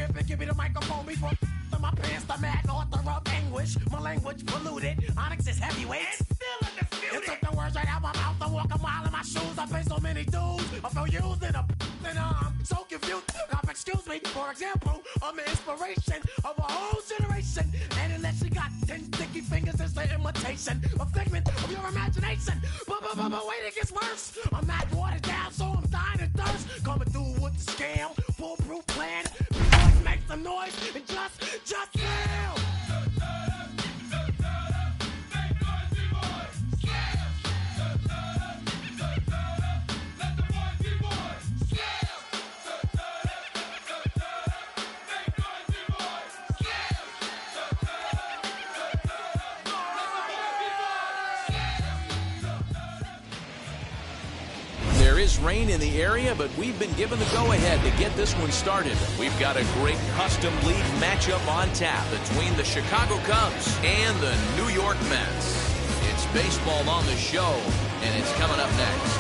grip and give me the microphone before my pants, the mad author of anguish. My language polluted. Onyx is heavyweight. And still undefeated. It took the words right out my mouth to walk a mile in my shoes. I pay so many dues. I feel used in a and I'm so confused. Excuse me, for example, I'm the inspiration of a whole generation. And unless you got 10 sticky fingers, it's an imitation, a figment of your imagination. But wait, it gets worse. I'm not watered down, so I'm dying of thirst. Coming through with the scam, foolproof plan. Boys make some noise and just fail. There is rain in the area, but we've been given the go-ahead to get this one started. We've got a great custom league matchup on tap between the Chicago Cubs and the New York Mets. It's baseball on the show, and it's coming up next.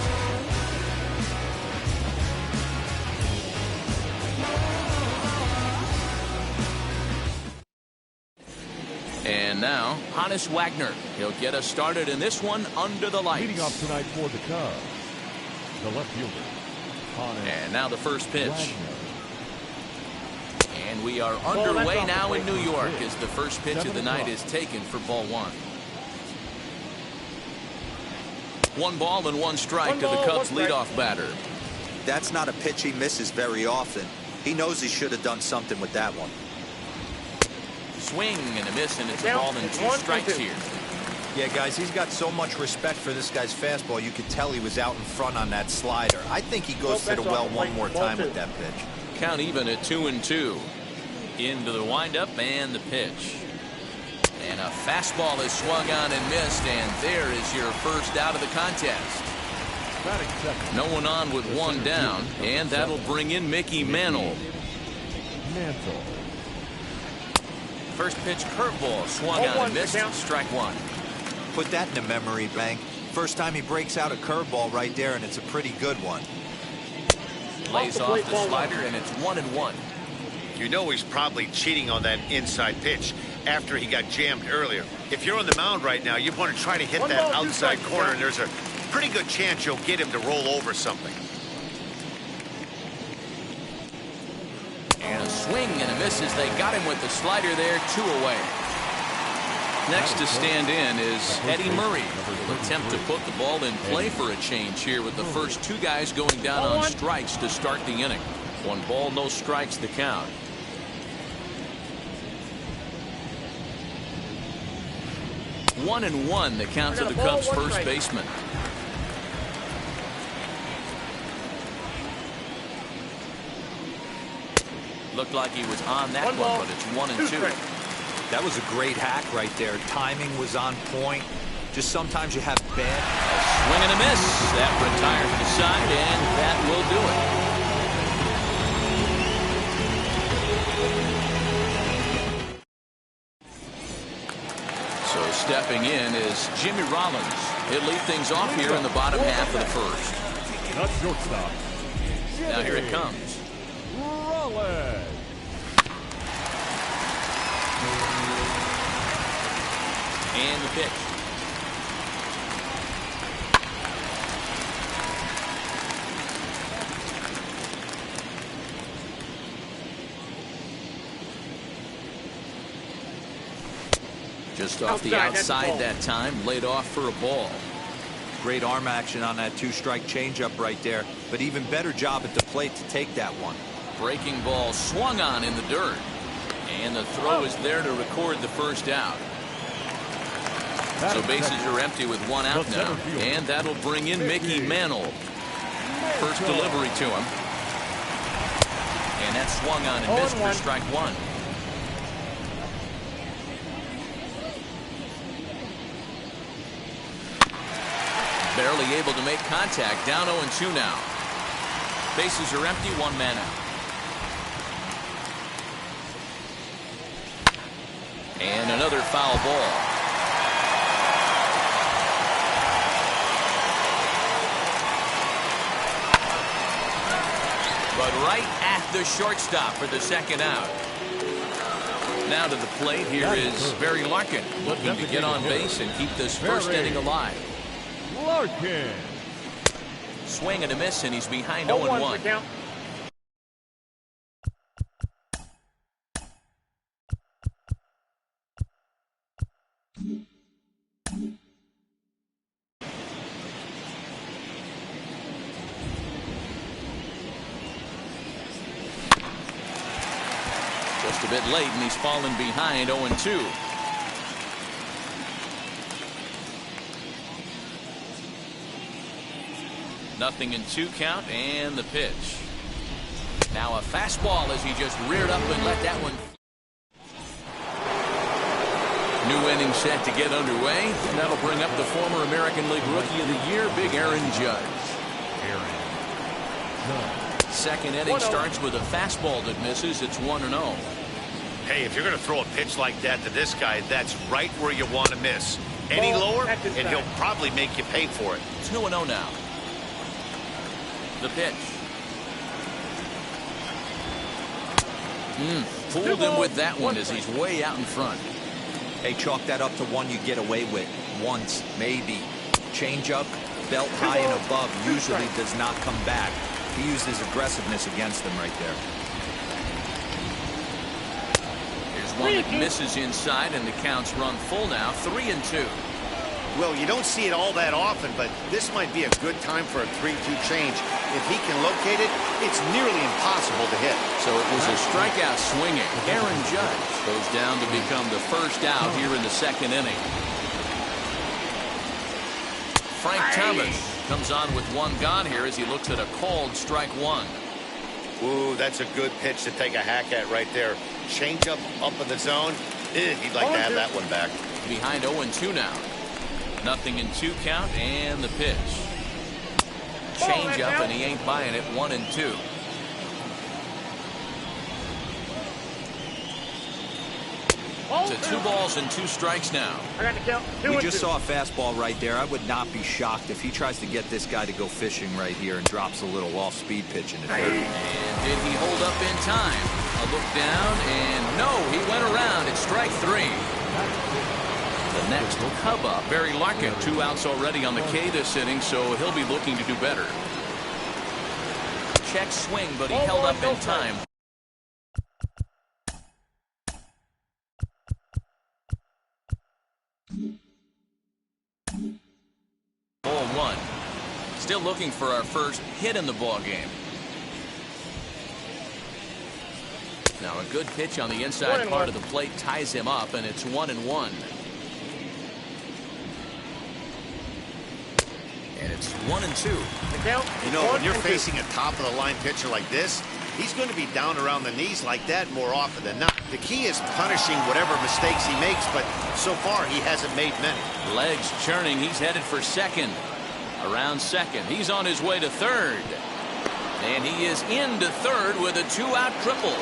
And now, Honus Wagner. He'll get us started in this one under the lights. Leading off tonight for the Cubs, the left fielder, Honus. And now the first pitch. Wagner. And we are underway now in New York as the first pitch of the night is taken for ball one. 1 ball and 1 strike to the Cubs leadoff batter. That's not a pitch he misses very often. He knows he should have done something with that one. Swing and a miss, and it's a ball and 2 strikes here. Yeah, guys, he's got so much respect for this guy's fastball. You could tell he was out in front on that slider. I think he goes to the well one more time with that pitch. Count even at 2-2. Into the windup and the pitch. And a fastball is swung on and missed, and there is your first out of the contest. No one on with 1 down, and that'll bring in Mickey Mantle. First pitch curveball swung on and missed. Strike 1. Put that in the memory bank. First time he breaks out a curveball right there, and it's a pretty good one. Lays off the slider, and it's 1-1. You know he's probably cheating on that inside pitch after he got jammed earlier. If you're on the mound right now, you want to try to hit that outside corner, and there's a pretty good chance you'll get him to roll over something. And a swing and a miss as they got him with the slider there. 2 away. Next to stand in is Eddie Murray. He'll attempt to put the ball in play for a change here with the first 2 guys going down on strikes to start the inning. 1 ball, no strikes, the count. One and 1, the count to the Cubs' first baseman. Looked like he was on that one, but it's 1-2. That was a great hack right there. Timing was on point. Just sometimes you have bad. Swing and a miss. That retired to the side, and that will do it. So stepping in is Jimmy Rollins. He'll lead things off here in the bottom half of the first. Not shortstop. Now here it comes. Rollins. And the pitch. Just off the outside that time, laid off for a ball. Great arm action on that 2-strike changeup right there, but even better job at the plate to take that one. Breaking ball swung on in the dirt, and the throw is there to record the first out. So bases are empty with 1 out now, and that'll bring in Mickey Mantle. First delivery to him, and that swung on and missed for strike 1. Barely able to make contact. Down 0-2 now. Bases are empty. 1 man out. And another foul ball. But right at the shortstop for the second out. Now to the plate, here is Barry Larkin, looking to get on base and keep this first inning alive. Larkin. Swing and a miss, and he's behind 0-1. Just a bit late, and he's fallen behind 0-2. Nothing in 2 count, and the pitch. Now a fastball as he just reared up and let that one. New inning set to get underway, and that'll bring up the former American League Rookie of the Year, Big Aaron Judge. Second inning starts with a fastball that misses. It's 1-0. Hey, if you're going to throw a pitch like that to this guy, that's right where you want to miss. Any lower, and he'll probably make you pay for it. It's 2-0 now. The pitch. Fooled him with that one as he's way out in front. Hey, chalk that up to one you get away with. Once, maybe. Change up, belt high and above, usually does not come back. He used his aggressiveness against them right there. Here's one that misses inside, and the count's run full now, 3-2. Well, you don't see it all that often, but this might be a good time for a 3-2 change. If he can locate it, it's nearly impossible to hit. So it was a strikeout swinging. Aaron Judge goes down to become the first out here in the second inning. Frank Thomas comes on with one gone here as he looks at a called strike one. Ooh, that's a good pitch to take a hack at right there. Change up in the zone. He'd like to have that one back. Behind 0-2 now. Nothing in 2 count, and the pitch. Change up, and he ain't buying it. 1-2. To 2 balls and 2 strikes now. I got to count. We just saw a fastball right there. I would not be shocked if he tries to get this guy to go fishing right here and drops a little off-speed pitch in the third. And did he hold up in time? A look down, and no, he went around. It's strike 3. The next Cub up, Barry Larkin. 2 outs already on the K this inning, so he'll be looking to do better. Check swing, but he held up in time. Ball 1. Still looking for our first hit in the ball game. Now a good pitch on the inside part of the plate ties him up, and it's 1-1. And it's 1-2. You know, when you're facing a top-of-the-line pitcher like this, he's going to be down around the knees like that more often than not. The key is punishing whatever mistakes he makes, but so far he hasn't made many. Legs churning. He's headed for second. Around second. He's on his way to third. And he is into third with a 2-out triple.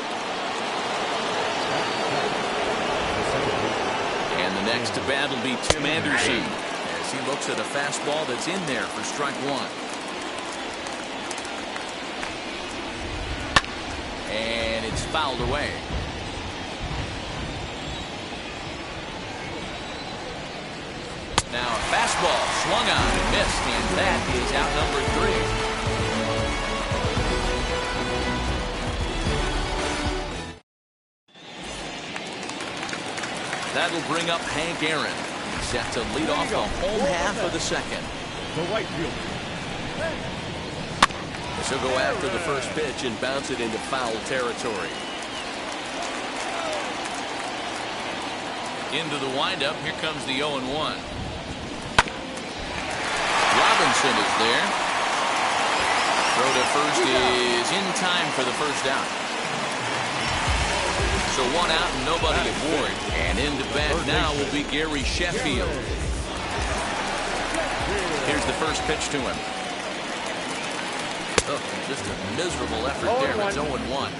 And the next to bat will be Tim Anderson. He looks at a fastball that's in there for strike 1. And it's fouled away. Now a fastball swung on and missed, and that is out number 3. That'll bring up Hank Aaron. Set to lead off the home half of the second. The right fielder. She'll go after the first pitch and bounce it into foul territory. Into the windup. Here comes the 0-1. Robinson is there. Throw to first is in time for the first out. So 1 out and nobody aboard. And into bat now will be Gary Sheffield. Here's the first pitch to him. Oh, just a miserable effort there. It's 0-1.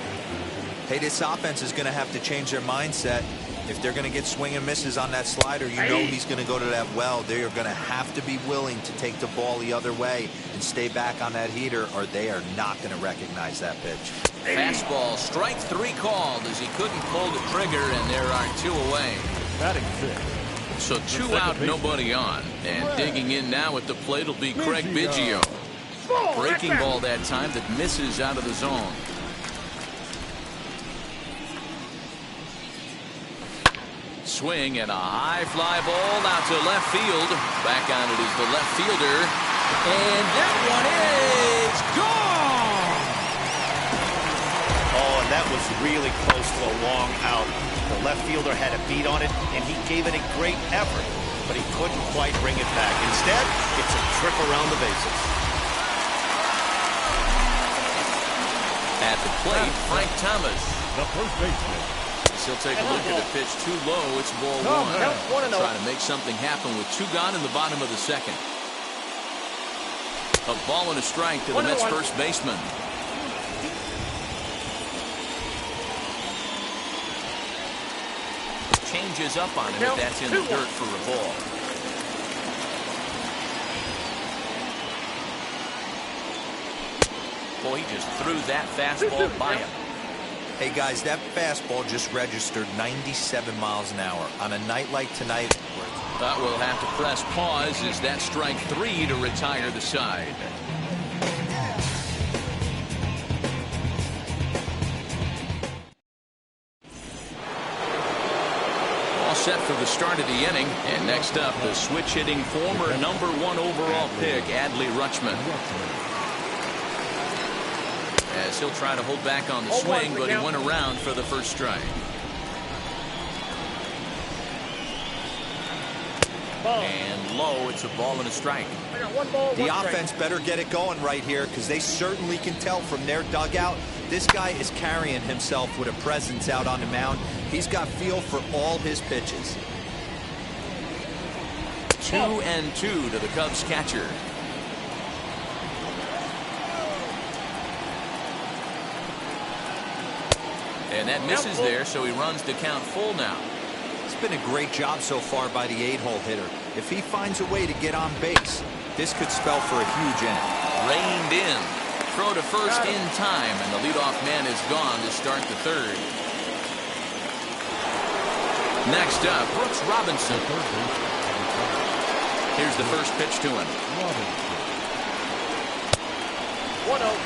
Hey, this offense is going to have to change their mindset. If they're going to get swing and misses on that slider, you know he's going to go to that well. They are going to have to be willing to take the ball the other way and stay back on that heater, or they are not going to recognize that pitch. Fastball, strike 3 called as he couldn't pull the trigger, and there are 2 away. Batting 6. So 2 out, nobody on. And digging in now at the plate will be Craig Biggio. Breaking ball that time that misses out of the zone. Swing and a high fly ball out to left field. Back on it is the left fielder. And that one is gone. Oh, and that was really close to a long out. The left fielder had a beat on it, and he gave it a great effort, but he couldn't quite bring it back. Instead, it's a trip around the bases. At the plate, Frank Thomas. The first baseman. He'll take a look at the pitch too low. It's ball 1. Trying to make something happen with 2 gone in the bottom of the second. A ball and a strike to the Mets first baseman. Changes up on him if that's in the dirt for a ball. Boy, he just threw that fastball by him. Hey guys, that fastball just registered 97 miles an hour. On a night like tonight, But we'll have to press pause as that strike 3 to retire the side. All set for the start of the inning. And next up, the switch hitting former #1 overall pick, Adley Rutschman. As he'll try to hold back on the swing, but he went around for the first strike. And low, it's a ball and a strike. the offense better get it going right here, because they certainly can tell from their dugout this guy is carrying himself with a presence out on the mound. He's got feel for all his pitches. 2-2 to the Cubs catcher. And that misses there, so he runs the count full now. It's been a great job so far by the 8-hole hitter. If he finds a way to get on base, this could spell for a huge inning. Reined in. Throw to first in time, and the leadoff man is gone to start the third. Next up, Brooks Robinson. Here's the first pitch to him. 1-0.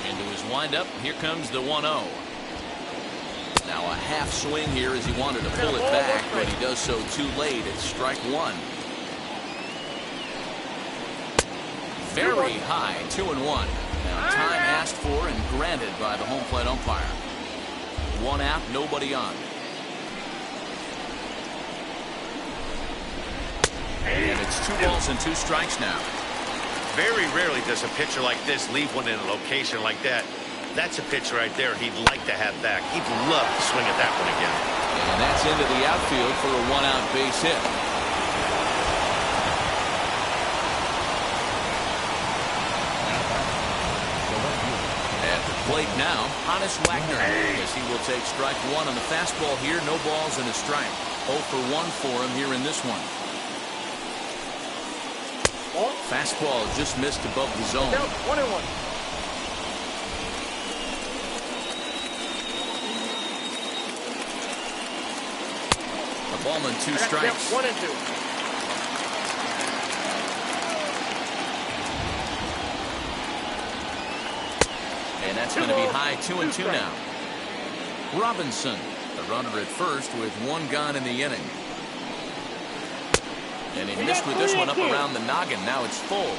Into his windup, here comes the 1-0. Now a half swing here as he wanted to pull it back, but he does so too late. It's strike 1. Very high, 2-1. Now time asked for and granted by the home plate umpire. 1 out, nobody on. And it's 2 balls and 2 strikes now. Very rarely does a pitcher like this leave one in a location like that. That's a pitch right there he'd like to have back. He'd love to swing at that one again. And that's into the outfield for a 1-out base hit. At the plate now, Honus Wagner, as he will take strike 1 on the fastball here. No balls and a strike. 0 for 1 for him here in this one. Fastball just missed above the zone. 1-1. A ball and 2 strikes. 1-2. And that's going to be high, 2-2 now. Robinson, the runner at first with 1 gone in the inning. And he missed with this one up around the noggin. Now it's full.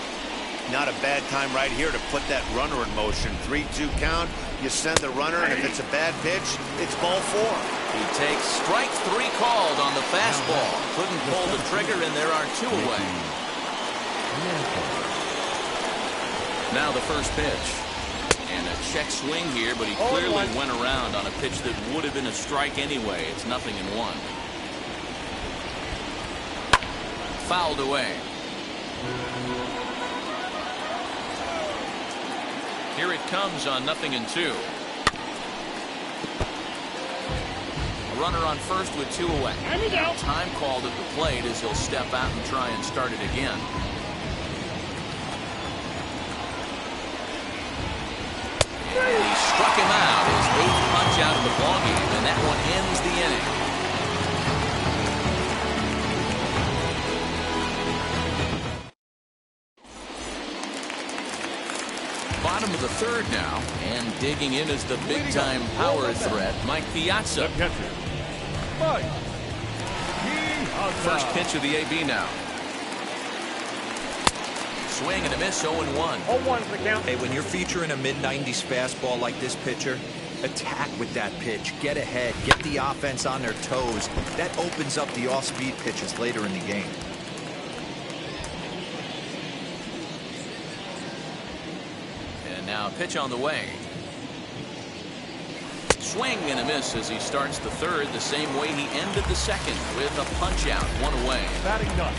Not a bad time right here to put that runner in motion. 3-2 count. You send the runner, and if it's a bad pitch, it's ball 4. He takes strike 3 called on the fastball. Couldn't pull the trigger, and there are 2 away. Now the first pitch. And a check swing here, but he clearly went around on a pitch that would have been a strike anyway. It's 0-1. Fouled away. Here it comes on 0-2. A runner on first with 2 away. Time called at the plate as he'll step out and try and start it again. And he struck him out, his 8th punch out of the ballgame, and that one ends the inning. Bottom of the 3rd now, and digging in is the big-time power threat, Mike Piazza. First pitch of the AB now. Swing and a miss, 0-1. 0-1's the count. Hey, when you're featuring a mid-90s fastball like this pitcher, attack with that pitch. Get ahead. Get the offense on their toes. That opens up the off-speed pitches later in the game. And now a pitch on the way. Swing and a miss as he starts the 3rd the same way he ended the 2nd with a punch out, 1 away. Batting ninth.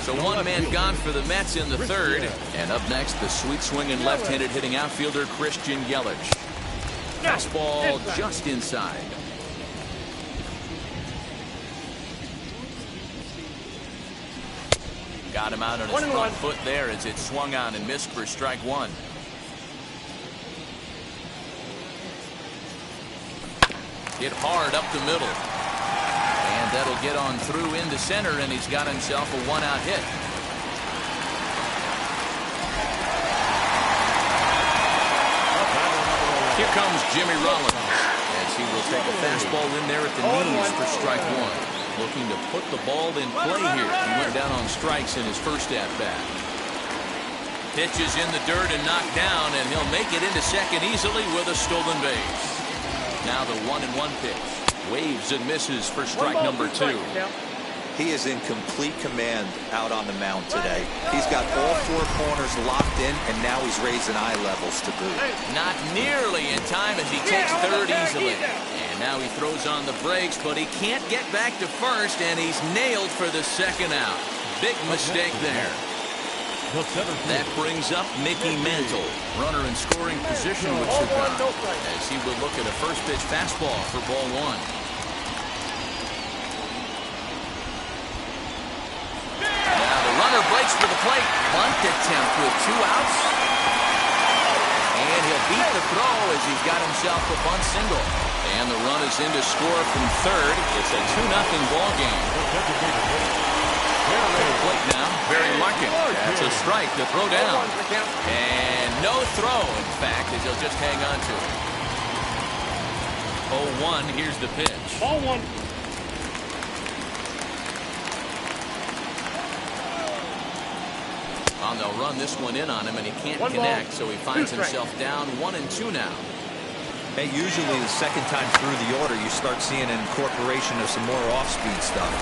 So 1 man gone for the Mets in the 3rd. And up next, the sweet swinging left-handed hitting outfielder Christian Yelich. Fastball just inside. Got him out on his front foot there as it swung on and missed for strike 1. Hit hard up the middle. And that'll get on through into center, and he's got himself a 1-out hit. Here comes Jimmy Rollins as he will take a fastball in there at the knees for strike 1. Looking to put the ball in play here. He went down on strikes in his first at-bat. Pitch is in the dirt and knocked down, and he'll make it into second easily with a stolen base. Now the 1-1 pitch. Waves and misses for strike number 2. He is in complete command out on the mound today. He's got all 4 corners locked in, and now he's raising eye levels to boot. Not nearly in time as he takes 3rd easily. And now he throws on the brakes, but he can't get back to first, and he's nailed for the 2nd out. Big mistake there. That brings up Mickey Mantle. Runner in scoring position with Cigar as he would look at a first pitch fastball for ball 1. Now the runner breaks for the plate. Bunt attempt with 2 outs. And he'll beat the throw as he's got himself a bunt single. And the run is in to score from 3rd. It's a 2-0 ball game. Plate now, Barry Larkin. That's a strike to throw down. And no throw, in fact, as he'll just hang on to it. 0-1, here's the pitch. Ball 1. And they'll run this one in on him, and he can't connect, so he finds himself down 1-2 now. Hey, usually the second time through the order, you start seeing an incorporation of some more off-speed stuff.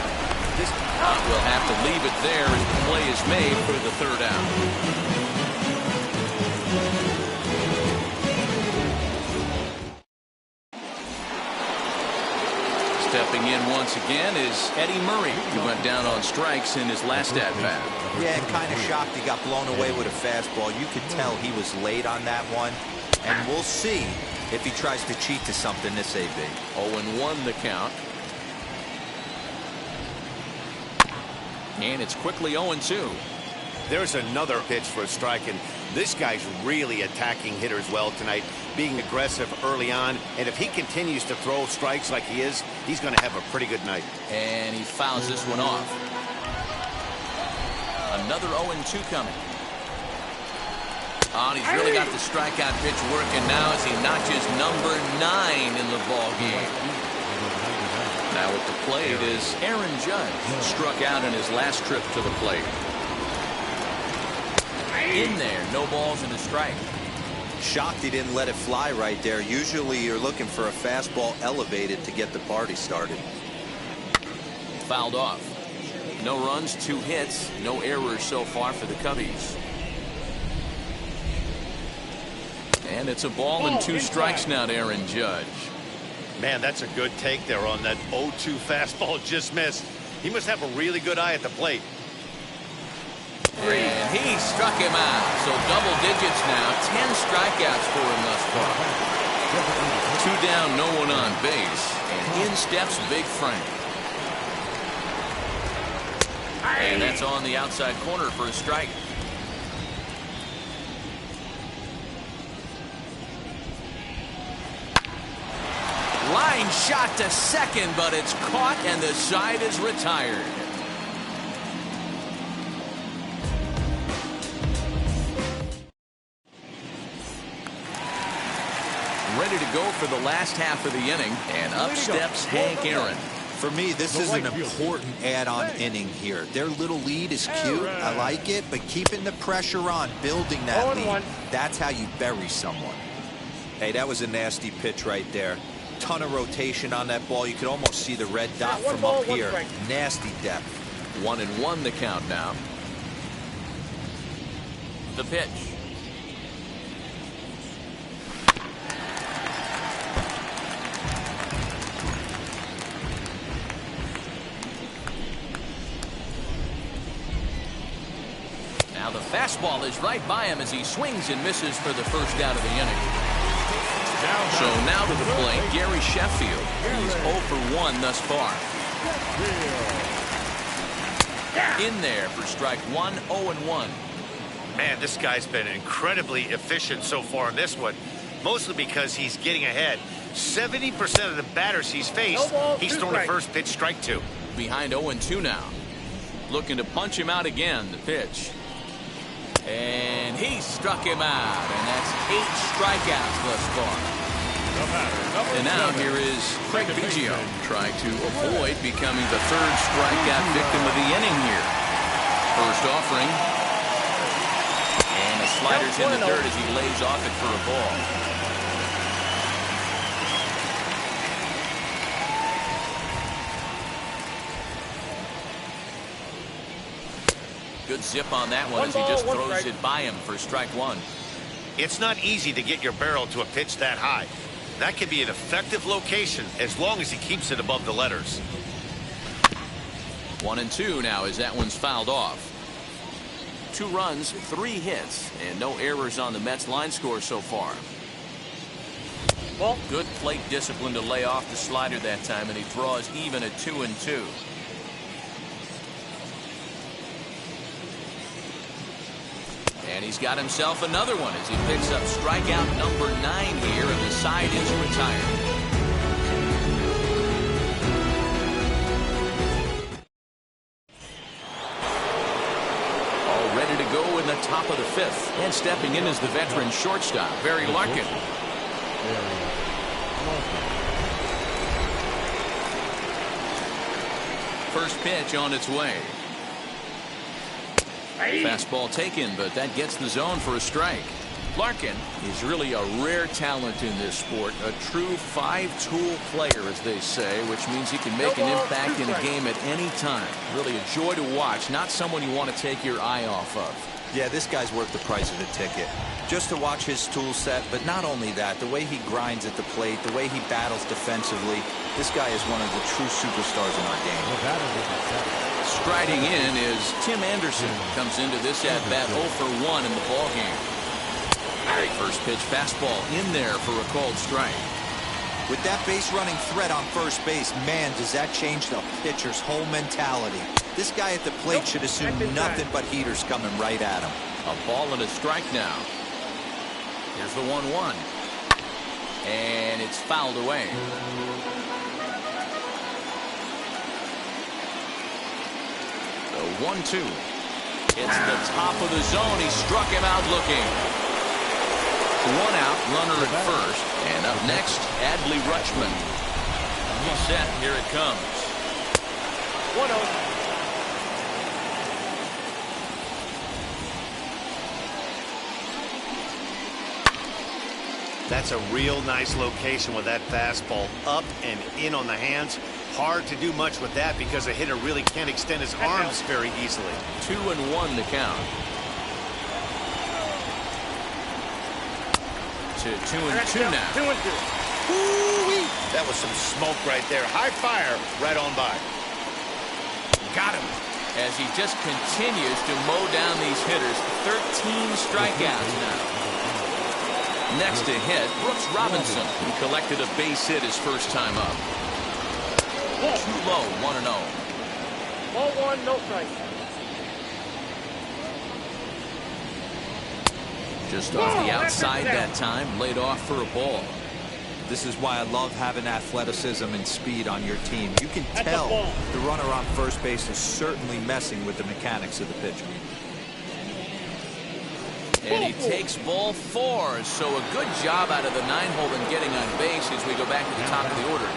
This will have to leave it there as the play is made for the 3rd out. Stepping in once again is Eddie Murray, who went down on strikes in his last at-bat. Yeah, kind of shocked he got blown away with a fastball. You could tell he was late on that one. And we'll see if he tries to cheat to something this AB. 0-1 the count. And it's quickly 0-2. There's another pitch for a strike, and this guy's really attacking hitters well tonight, being aggressive early on. And if he continues to throw strikes like he is, he's going to have a pretty good night. And he fouls this one off. Another 0-2 coming. Oh, and he's really got the strikeout pitch working now as he notches number 9 in the ball game. Now at the plate is Aaron Judge, struck out in his last trip to the plate. In there, no balls and a strike. Shocked he didn't let it fly right there. Usually you're looking for a fastball elevated to get the party started. Fouled off. No runs, 2 hits, no errors so far for the Cubbies. And it's a ball and 2 strikes now to Aaron Judge. Man, that's a good take there on that 0-2 fastball just missed. He must have a really good eye at the plate. And he struck him out. So double digits now. 10 strikeouts for him thus far. Two down, no one on base, and in steps Big Frank. And that's on the outside corner for a strike. Line shot to second, but it's caught and the side is retired. Ready to go for the last half of the inning, and up steps Hank Aaron. For me, this is an important add-on inning here. Their little lead is cute. I like it, but keeping the pressure on, building that lead, that's how you bury someone. Hey, that was a nasty pitch right there. Ton of rotation on that ball. You could almost see the red dot from up here. Nasty depth. 1-1 the count now. The pitch. Now the fastball is right by him as he swings and misses for the first out of the inning. So now to the plate, Gary Sheffield. He's 0 for 1 thus far. In there for strike one, 0-1. Man, this guy's been incredibly efficient so far in this one, mostly because he's getting ahead. 70% of the batters he's faced, he's thrown a first pitch strike to. Behind 0-2 now. Looking to punch him out again, the pitch. And he struck him out, and that's 8 strikeouts thus far. And now here is Craig Biggio trying to avoid becoming the third strikeout victim of the inning here. First offering. And the slider's in the dirt as he lays off it for a ball. Good zip on that one as he just throws it by him for strike one. It's not easy to get your barrel to a pitch that high. That can be an effective location as long as he keeps it above the letters. 1-2 now as that one's fouled off. 2 runs, 3 hits, and no errors on the Mets line score so far. Good plate discipline to lay off the slider that time, and he draws even at 2-2. And he's got himself another one as he picks up strikeout number 9 here, and the side is retired. All ready to go in the top of the 5th. And stepping in is the veteran shortstop, Barry Larkin. First pitch on its way. Fastball taken, but that gets the zone for a strike. Larkin is really a rare talent in this sport, a true 5-tool player, as they say, which means he can make an impact in a game at any time. Really a joy to watch, not someone you want to take your eye off of. Yeah, this guy's worth the price of the ticket. Just to watch his tool set, but not only that, the way he grinds at the plate, the way he battles defensively, this guy is one of the true superstars in our game. Striding in is Tim Anderson. Comes into this at-bat 0 for 1 in the ballgame. First pitch fastball in there for a called strike. With that base-running threat on first base, man, does that change the pitcher's whole mentality. This guy at the plate should assume nothing but heaters coming right at him. A ball and a strike now. Here's the 1-1. And it's fouled away. The 1-2. It's the top of the zone. He struck him out looking. 1 out, runner at first. And up next, Adley Rutschman. He's set. Here it comes. 1-0. That's a real nice location with that fastball up and in on the hands. Hard to do much with that because a hitter really can't extend his arms very easily. 2-1 the count. To 2-2 now. 2-2. Ooh-wee. That was some smoke right there. High fire right on by. Got him. As he just continues to mow down these hitters. 13 strikeouts now. Next to hit, Brooks Robinson. He collected a base hit his first time up. Too low, 1-0. 0-1, no strike. Just off the outside that time, laid off for a ball. This is why I love having athleticism and speed on your team. You can tell the runner on first base is certainly messing with the mechanics of the pitcher. And he takes ball 4. So a good job out of the 9-hole in getting on base as we go back to the top of the order.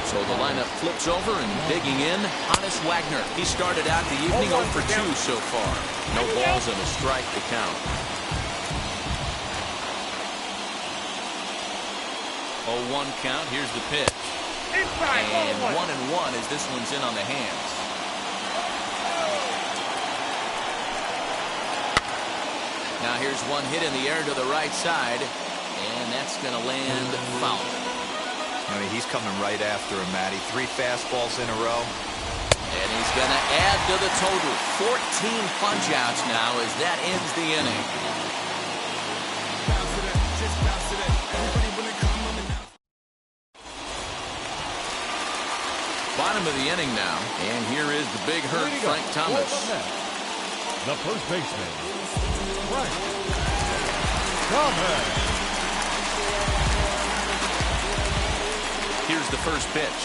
So the lineup flips over and digging in, Honus Wagner. He started out the evening 0 for 2 so far. No balls and a strike to count. 0-1 count. Here's the pitch. And 1-1 as this one's in on the hands. Now here's one hit in the air to the right side, and that's going to land foul. I mean, he's coming right after him, Matty. 3 fastballs in a row. And he's going to add to the total. 14 punch-outs now as that ends the inning. Bottom of the inning now, and here is the big hurt, Frank Thomas. The first baseman, Frank Thomas. Here's the first pitch.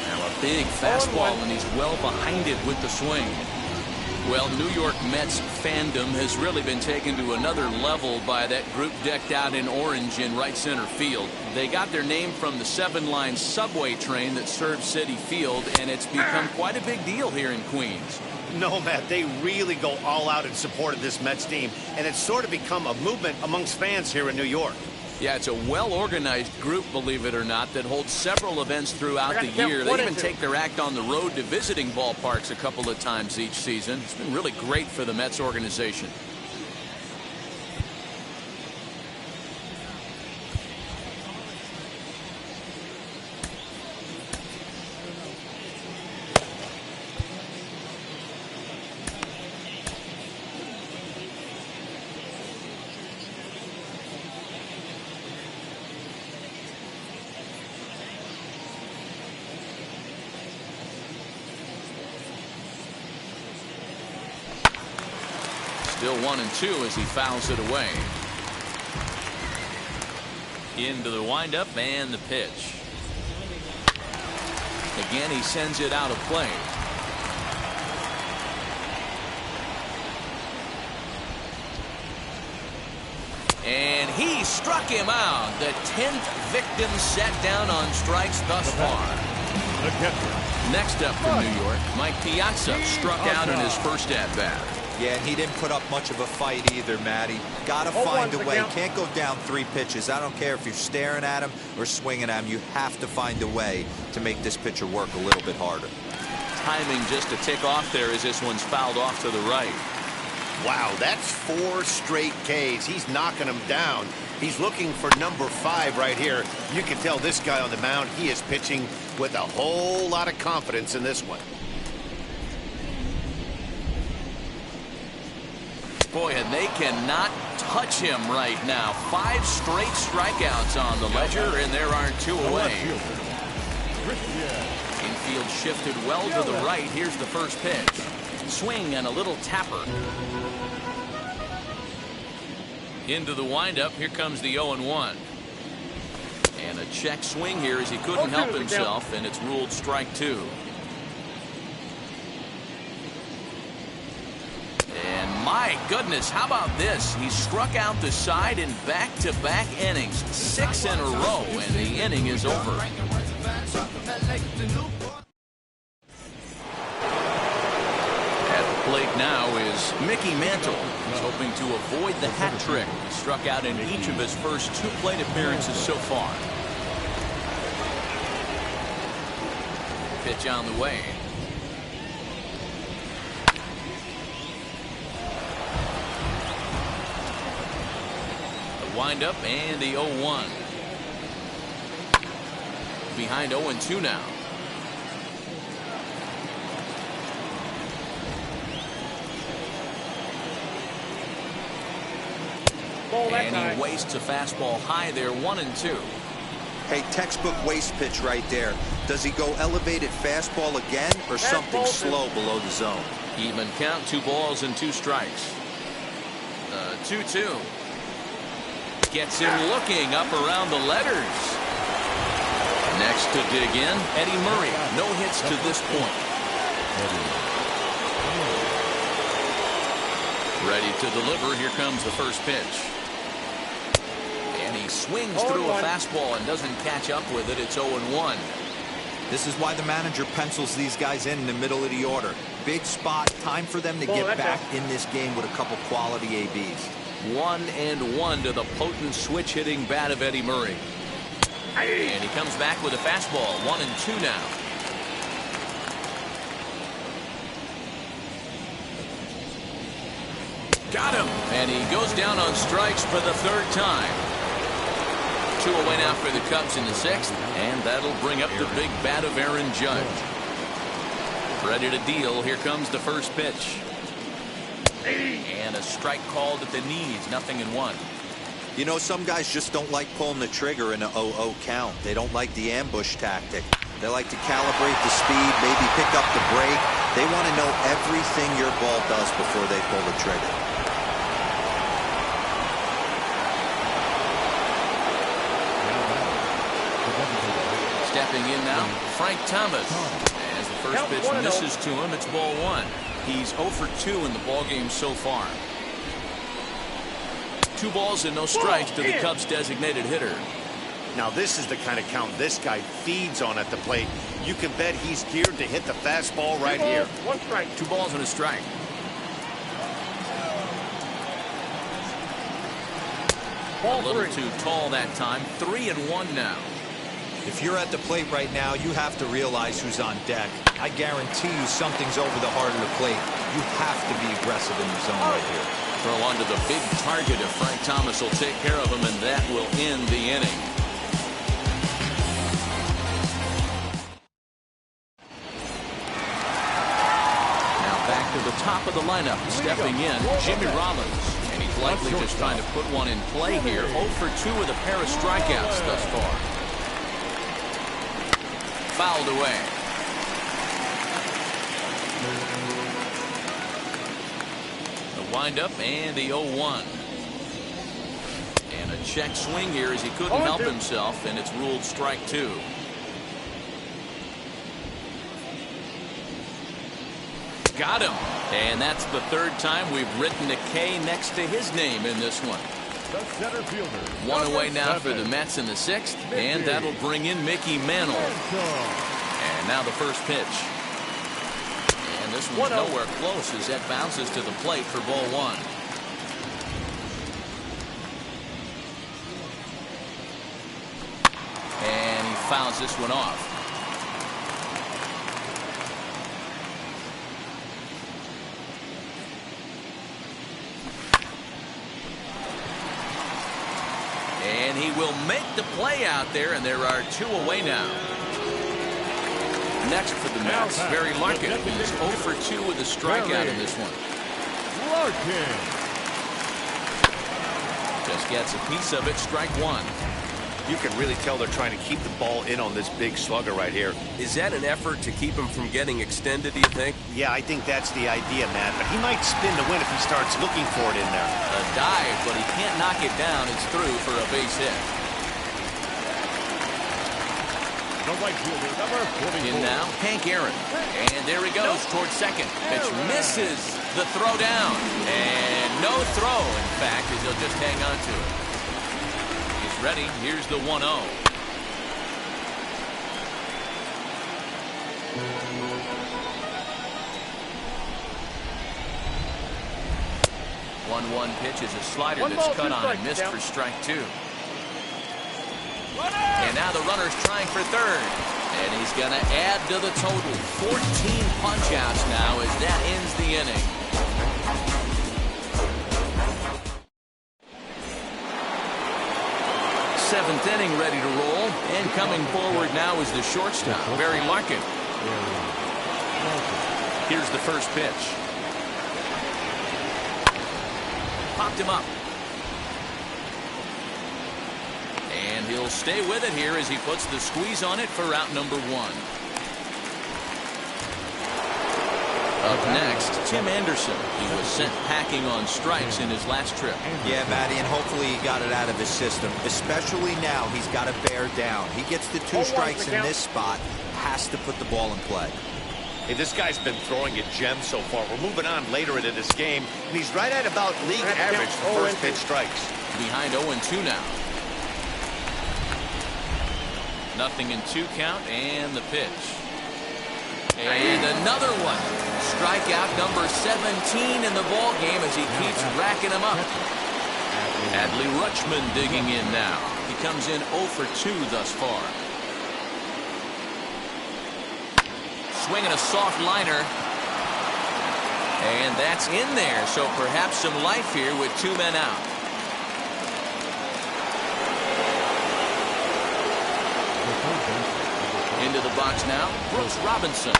Now a big fastball, and he's well behind it with the swing. Well, New York Mets fandom has really been taken to another level by that group decked out in orange in right center field. They got their name from the 7-line subway train that serves Citi Field, and it's become quite a big deal here in Queens. No, Matt, they really go all out in support of this Mets team, and it's sort of become a movement amongst fans here in New York. Yeah, it's a well-organized group, believe it or not, that holds several events throughout the year. They even take their act on the road to visiting ballparks a couple of times each season. It's been really great for the Mets organization. Still 1-2 as he fouls it away. Into the windup and the pitch. Again, he sends it out of play. And he struck him out. The 10th victim set down on strikes thus far. Next up from New York, Mike Piazza struck out in his first at-bat. Yeah, and he didn't put up much of a fight either, Matty. Got to find a way. Can't go down 3 pitches. I don't care if you're staring at him or swinging at him. You have to find a way to make this pitcher work a little bit harder. Timing just to tick off there as this one's fouled off to the right. Wow, that's 4 straight Ks. He's knocking them down. He's looking for number 5 right here. You can tell this guy on the mound, he is pitching with a whole lot of confidence in this one. Boy, and they cannot touch him right now. 5 straight strikeouts on the ledger, and there aren't 2 away. Infield shifted well to the right. Here's the first pitch. Swing and a little tapper. Into the windup. Here comes the 0-1. And a check swing here as he couldn't help himself, and it's ruled strike 2. And my goodness, how about this? He struck out the side in back-to-back innings, 6 in a row, and the inning is over. At the plate now is Mickey Mantle. He's hoping to avoid the hat trick. He struck out in each of his first 2 plate appearances so far. Pitch on the way. Wind up and the 0-1. Behind 0-2 now. And he wastes a fastball high there, 1-2. Hey, textbook waste pitch right there. Does he go elevated fastball again or something slow below the zone? Even count, 2 balls and 2 strikes. 2-2. Gets him looking up around the letters. Next to dig in, Eddie Murray. No hits to this point. Ready to deliver. Here comes the first pitch. And he swings through a fastball and doesn't catch up with it. It's 0-1. This is why the manager pencils these guys in the middle of the order. Big spot. Time for them to get back in this game with a couple quality ABs. 1-1 to the potent switch-hitting bat of Eddie Murray. And he comes back with a fastball. 1-2 now. Got him. And he goes down on strikes for the 3rd time. 2 away now for the Cubs in the 6th. And that'll bring up the big bat of Aaron Judge. Ready to deal. Here comes the first pitch. And a strike called at the knees. 0-1. You know, some guys just don't like pulling the trigger in an 0-0 count. They don't like the ambush tactic. They like to calibrate the speed, maybe pick up the brake. They want to know everything your ball does before they pull the trigger. Stepping in now, Frank Thomas. As the first pitch misses to him, it's ball 1. He's 0 for 2 in the ballgame so far. 2 balls and no strikes to the Cubs' designated hitter. Now this is the kind of count this guy feeds on at the plate. You can bet he's geared to hit the fastball right here. 1 strike. 2 balls and a strike. A little too tall that time. 3-1 now. If you're at the plate right now, you have to realize who's on deck. I guarantee you something's over the heart of the plate. You have to be aggressive in the zone right here. Throw onto the big target if Frank Thomas will take care of him, and that will end the inning. Now back to the top of the lineup. Stepping in, Jimmy Rollins. And he's likely just trying to put one in play here. 0 for 2 with a pair of strikeouts thus far. Fouled away. The windup and the 0-1. And a check swing here as he couldn't help himself, and it's ruled strike 2. Got him. And that's the 3rd time we've written a K next to his name in this one. The center fielder. 1 away now for the Mets in the 6th, and that'll bring in Mickey Mantle. And now the first pitch. And this one's nowhere close as that bounces to the plate for ball 1. And he fouls this one off. And he will make the play out there, and there are 2 away now. Next for the Mets, Barry Larkin. He's 0 for 2 with a strikeout in this one. Larkin. Just gets a piece of it, strike 1. You can really tell they're trying to keep the ball in on this big slugger right here. Is that an effort to keep him from getting extended, do you think? Yeah, I think that's the idea, Matt. But he might spin to win if he starts looking for it in there. A dive, but he can't knock it down. It's through for a base hit. The right fielder, number 44. In now, Hank Aaron. And there he goes towards second. Pitch misses the throw down. And no throw, in fact, as he'll just hang on to it. He's ready. Here's the 1-0. 1-1 pitch is a slider that's cut on and missed for strike 2. And now the runner's trying for third. And he's going to add to the total. 14 punch-outs now as that ends the inning. Seventh inning ready to roll. And coming forward now is the shortstop, Barry Larkin. Here's the first pitch. Popped him up. And he'll stay with it here as he puts the squeeze on it for out number 1. Up next, Tim Anderson. He was sent packing on strikes in his last trip. Yeah, Matty, and hopefully he got it out of his system. Especially now, he's got to bear down. He gets the 2 strikes in this spot, has to put the ball in play. Hey, this guy's been throwing a gem so far. We're moving on later into this game, and he's right at about league average for first pitch strikes. Behind 0-2 now. 0-2 count, and the pitch. And another one. Strikeout number 17 in the ball game as he keeps racking them up. Adley Rutschman digging in now. He comes in 0 for 2 thus far. Swinging a soft liner. And that's in there, so perhaps some life here with 2 men out. Into the box now, Brooks Robinson.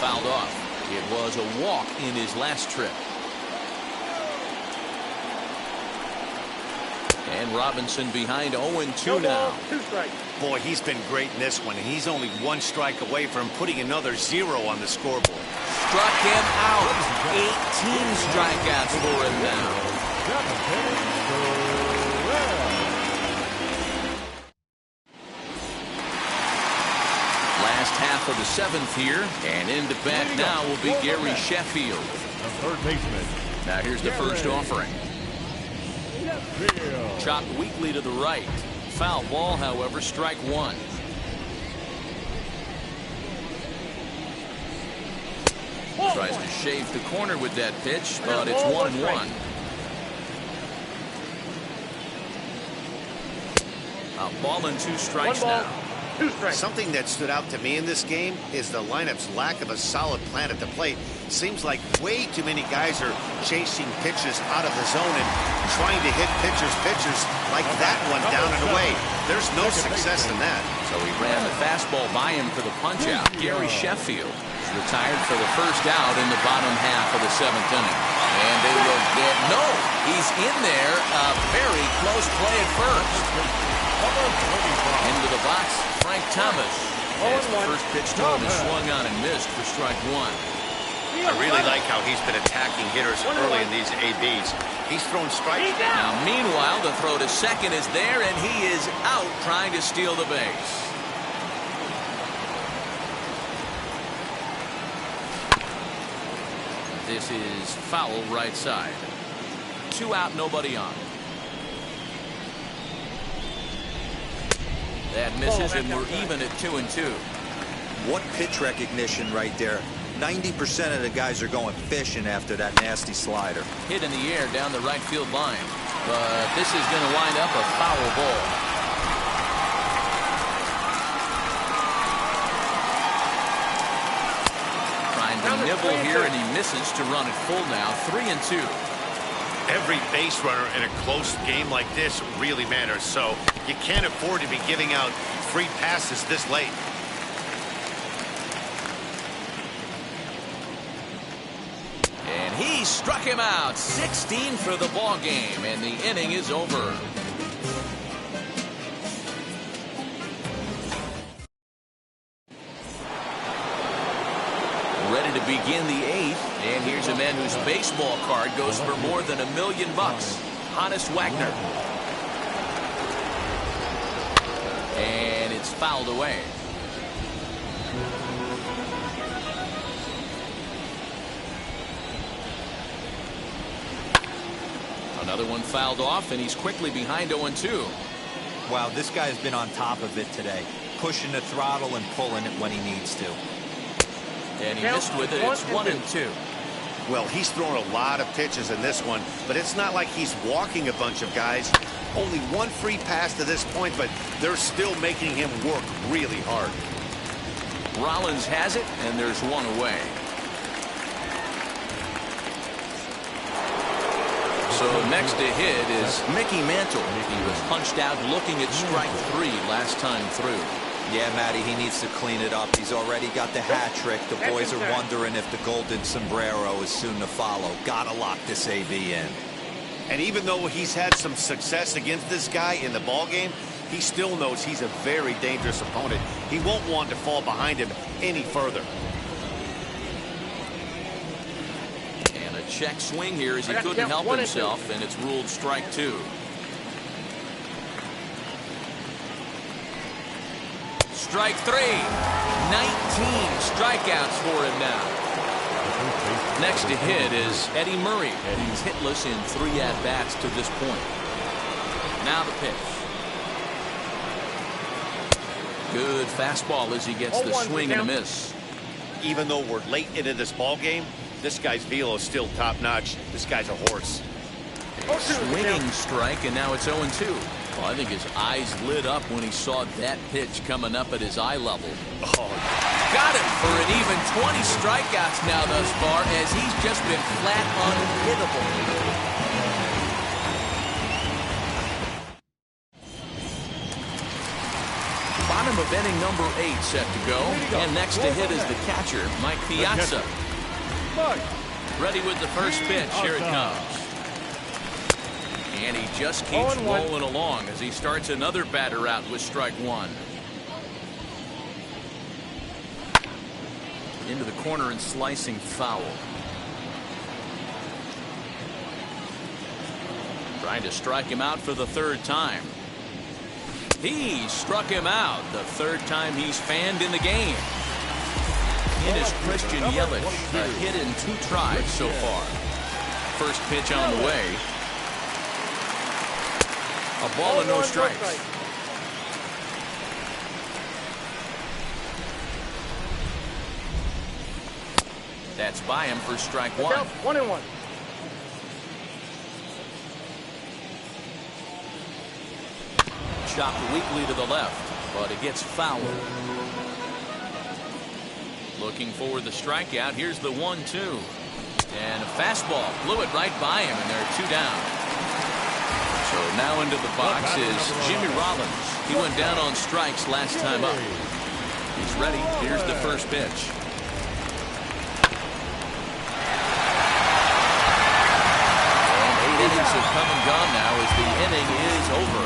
Fouled off. It was a walk in his last trip. And Robinson behind 0-2 now. 2 strikes. Boy, he's been great in this one, and he's only 1 strike away from putting another 0 on the scoreboard. Struck him out. 18 strikeouts for him now. Last half of the 7th here, and into bat now will be Gary Sheffield. The third baseman. Now here's the first offering. Chopped weakly to the right. Foul ball, however, strike 1. Tries to shave the corner with that pitch, but it's 1-1. A ball and 2 strikes now. 2 strikes. Something that stood out to me in this game is the lineup's lack of a solid plan at the plate. Seems like way too many guys are chasing pitches out of the zone and trying to hit pitchers like that one down and away. There's no success in that. So he ran the fastball by him for the punch-out. Gary Sheffield is retired for the first out in the bottom half of the 7th inning. And they will get he's in there. A very close play at first. Into the box, Frank Thomas. As the first pitch to him is swung on and missed for strike 1. I really like how he's been attacking hitters early in these ABs. He's thrown strikes. Now, meanwhile, the throw to second is there, and he is out trying to steal the base. This is foul right side. 2 out, nobody on. That misses, and we're even at 2-2. What pitch recognition right there. 90% of the guys are going fishing after that nasty slider. Hit in the air down the right field line. But this is going to wind up a foul ball. Trying to nibble here, and he misses to run it full now. 3-2. Every base runner in a close game like this really matters, so you can't afford to be giving out free passes this late. And he struck him out. 16 for the ball game, and the inning is over. Ready to begin the 8th, and here's a man whose baseball card goes for more than $1 million. Honus Wagner. And it's fouled away. Another one fouled off, and he's quickly behind 0-2. Wow, this guy's been on top of it today. Pushing the throttle and pulling it when he needs to. And he missed with it. It's 1-2. Well, he's thrown a lot of pitches in this one, but it's not like he's walking a bunch of guys. Only 1 free pass to this point, but they're still making him work really hard. Rollins has it, and there's 1 away. So next to hit is Mickey Mantle. He was punched out looking at strike 3 last time through. Yeah, Matty, he needs to clean it up. He's already got the hat trick. The boys are wondering if the golden sombrero is soon to follow. Gotta lock this AB in. And even though he's had some success against this guy in the ballgame, he still knows he's a very dangerous opponent. He won't want to fall behind him any further. And a check swing here as he couldn't help himself, and it's ruled strike 2. Strike 3. 19 strikeouts for him now. Next to hit is Eddie Murray. He's hitless in 3 at-bats to this point. Now the pitch. Good fastball as he gets the swing and a miss. Even though we're late into this ball game, this guy's velo is still top-notch. This guy's a horse. Swinging strike, and now it's 0-2. Well, I think his eyes lit up when he saw that pitch coming up at his eye level. Oh, got him for an even 20 strikeouts now thus far, as he's just been flat unhittable. Bottom of inning number 8 set to go. And next to hit is the catcher, Mike Piazza. Ready with the first pitch. Here it comes. And he just keeps rolling along as he starts another batter out with strike 1. Into the corner and slicing foul. Trying to strike him out for the 3rd time. He struck him out the 3rd time he's fanned in the game. In is Christian Yelich, a hit in 2 tries so far. First pitch on the way. A ball and no strikes. That's by him for strike 1. 1-1. Chopped weakly to the left, but it gets fouled. Looking for the strikeout. Here's the 1-2. And a fastball blew it right by him, and there are 2 down. So now into the box is Jimmy Rollins. He went down on strikes last time up. He's ready. Here's the first pitch. And 8 innings have come and gone now as the inning is over.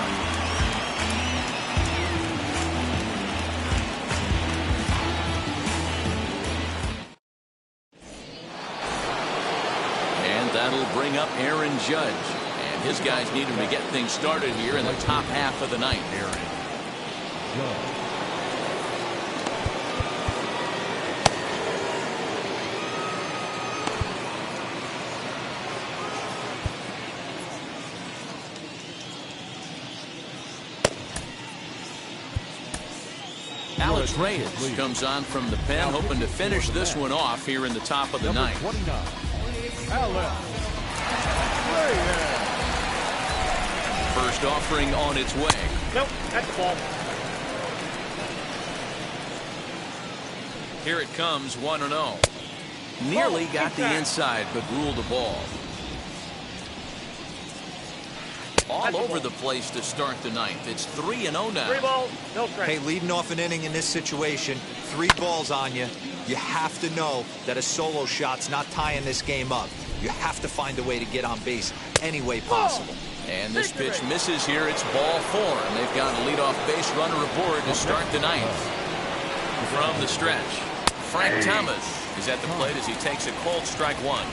And that'll bring up Aaron Judge. His guys need him to get things started here in the top half of the ninth. Alex Reyes comes on from the pen, hoping to finish this one off here in the top of the ninth. First offering on its way. Nope, that's the ball. Here it comes, 1-0. Nearly got the inside, but ruled a ball. All over the place to start the ninth. It's 3-0 now. 3 balls, no strikes. Hey, leading off an inning in this situation, 3 balls on you. You have to know that a solo shot's not tying this game up. You have to find a way to get on base any way possible. And this pitch misses here. It's ball 4. And they've got a leadoff base runner aboard to start the ninth. From the stretch, Frank Thomas is at the plate as he takes a cold strike 1.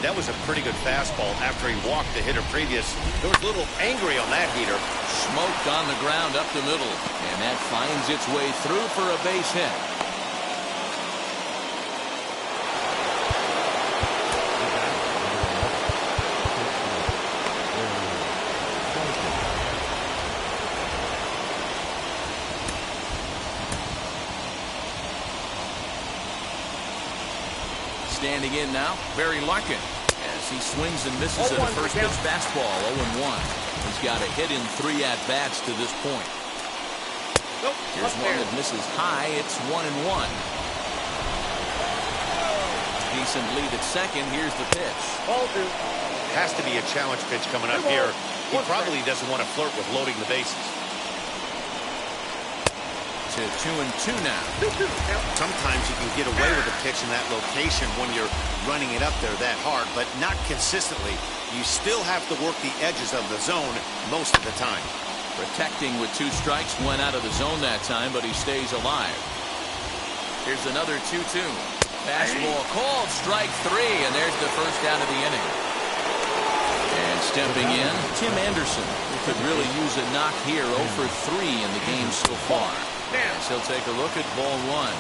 That was a pretty good fastball after he walked the hitter previous. There was a little angry on that heater. Smoked on the ground up the middle. And that finds its way through for a base hit. Standing in now, Barry Larkin, as he swings and misses at a first pitch fastball, 0-1. He's got a hit in 3 at-bats to this point. Here's one that misses high. It's 1-1. Decent lead at second. Here's the pitch. Ball 2. Has to be a challenge pitch coming up here. He probably doesn't want to flirt with loading the bases. To 2-2 now. Sometimes you can get away with a pitch in that location when you're running it up there that hard, but not consistently. You still have to work the edges of the zone most of the time. Protecting with 2 strikes, went out of the zone that time, but he stays alive. Here's another 2-2. Fastball called, strike 3, and there's the first out of the inning. And stepping in, Tim Anderson. He could really use a knock here, 0 for 3 in the game so far. As he'll take a look at ball 1.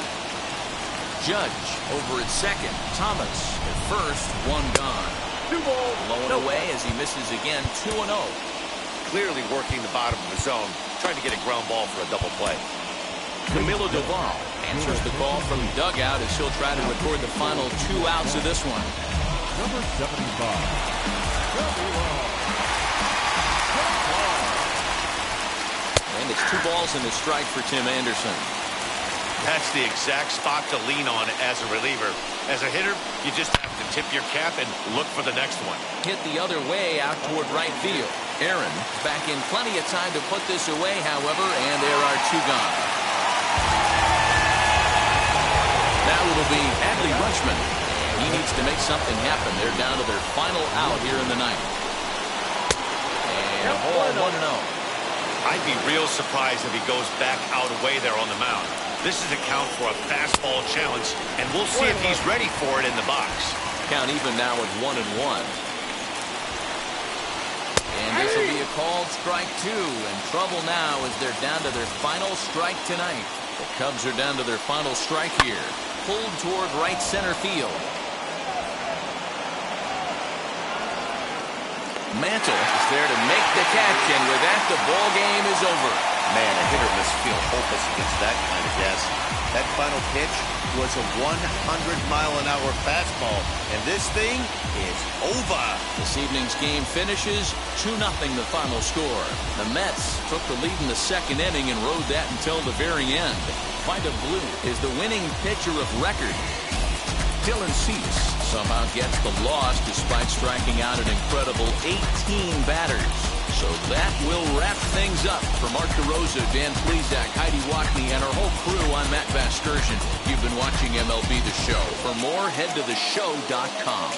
Judge over at second. Thomas at first, 1 gone. 2 balls. Blowing away as he misses again, 2-0. Clearly working the bottom of the zone, trying to get a ground ball for a double play. Camilo Doval answers the call from dugout as he'll try to record the final 2 outs of this one. Number 75. And it's 2 balls and a strike for Tim Anderson. That's the exact spot to lean on as a reliever. As a hitter, you just have to tip your cap and look for the next one. Hit the other way out toward right field. Aaron back in plenty of time to put this away, however, and there are 2 gone. Now it'll be Adley Rutschman. He needs to make something happen. They're down to their final out here in the ninth. And a whole 1-0. I'd be real surprised if he goes back out away there on the mound. This is a count for a fastball challenge, and we'll see if he's ready for it in the box. Count even now at 1-1. And this will be a called strike 2. And trouble now as they're down to their final strike tonight. The Cubs are down to their final strike here. Pulled toward right center field. Mantle is there to make the catch, and with that, the ball game is over. Man, a hitter must feel hopeless against that kind of gas. That final pitch was a 100-mile-an-hour fastball, and this thing is over. This evening's game finishes 2-0 the final score. The Mets took the lead in the second inning and rode that until the very end. Vida Blue is the winning pitcher of record. Dylan Cease somehow gets the loss despite striking out an incredible 18 batters. So that will wrap things up. For Mark DeRosa, Dan Plesac, Heidi Watney, and our whole crew, I'm Matt Vasgersian. You've been watching MLB The Show. For more, head to theshow.com.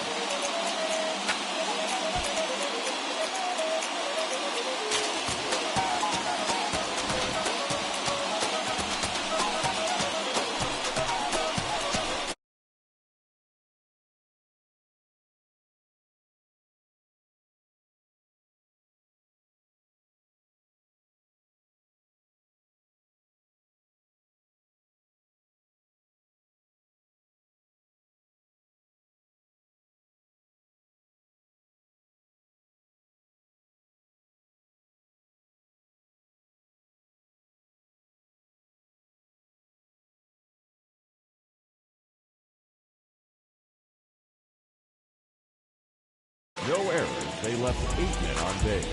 No errors. They left 8 men on base.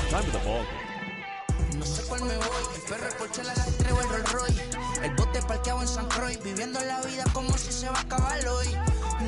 Time of the ball game. No sé cuál me voy, el perro, el Porsche, la Gastre o el Rolls Royce. El bote parqueado en San Croix, viviendo la vida como si se va a acabar hoy.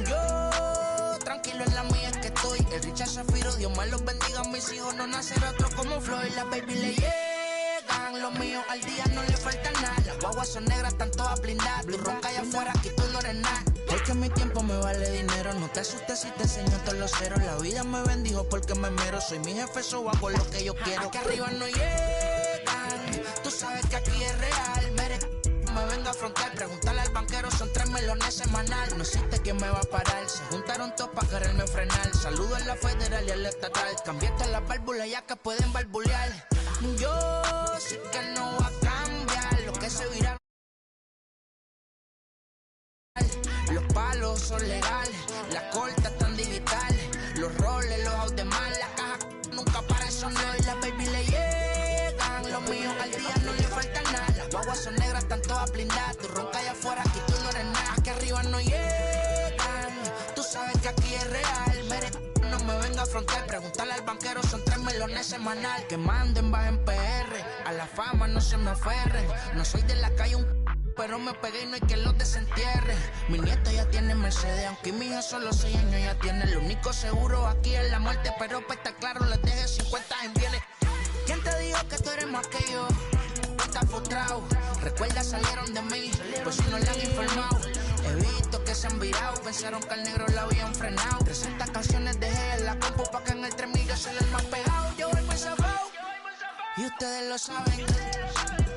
Yo, tranquilo en la mía es que estoy. El Richard Zafiro, Dios más los bendiga. Mis hijos no nacerá otro como Floyd. Las baby le llegan, los míos al día no le falta nada. Las guaguas son negras, están todas blindadas. Tu ronca allá afuera, aquí tú no eres nada. Es que mi tiempo me vale dinero. No te asustes si te enseño todos los ceros. La vida me bendijo porque me mero. Soy mi jefe, so hago lo que yo quiero. Aquí arriba no llegan. Tú sabes que aquí es real. Me vengo a afrontar. Preguntarle al banquero, son 3 melones semanal. No existe quien me va a parar. Se juntaron todos para quererme frenar. Saludo a la federal y a la estatal. Cambié todas las válvulas ya que pueden barbulear. Yo sé que no va a cambiar. Lo que se virá. Los palos son legales, las cortas están digitales, los roles, los autos de mal, la caja nunca para eso no. Y las baby le llegan, los míos al día no le falta nada. Las guaguas son negras, están todas blindadas. Tu ronca allá afuera, aquí tú no eres nada. Aquí arriba no llegan, tú sabes que aquí es real. No me venga a afrontar, preguntarle al banquero, son 3 melones semanal. Que manden, bajen PR, a la fama no se me aferren. No soy de la calle pero me pegué y no hay que los desentierre. Mi nieto ya tiene Mercedes, aunque mi hija solo 6 años ya tiene. Lo único seguro aquí es la muerte, pero para estar claro les deje 50 en bienes. ¿Quién te dijo que tú eres más que yo? Estás frustrado, recuerda salieron de mí, pues si no le han informado. He visto que se han virado, pensaron que al negro la habían frenado. 300 canciones dejé en la compu pa' que en el 3000 yo soy el más pegado. Yo voy por zafao y ustedes lo saben.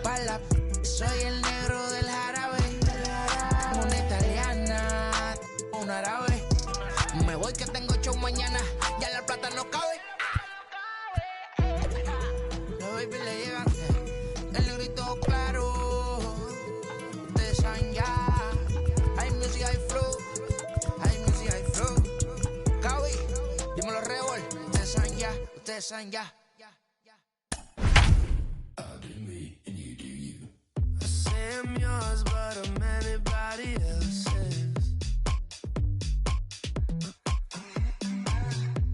Pala, soy el negro del jarabe. Una italiana, un árabe. Me voy que tengo show mañana, ya la plata no cabe. Los baby le llegan, el negrito claro. Ustedes saben ya, hay music, hay flow. Hay music, hay flow. Cabi, dímelo Rebol. Ustedes saben ya. I say I'm yours, but I'm anybody else's.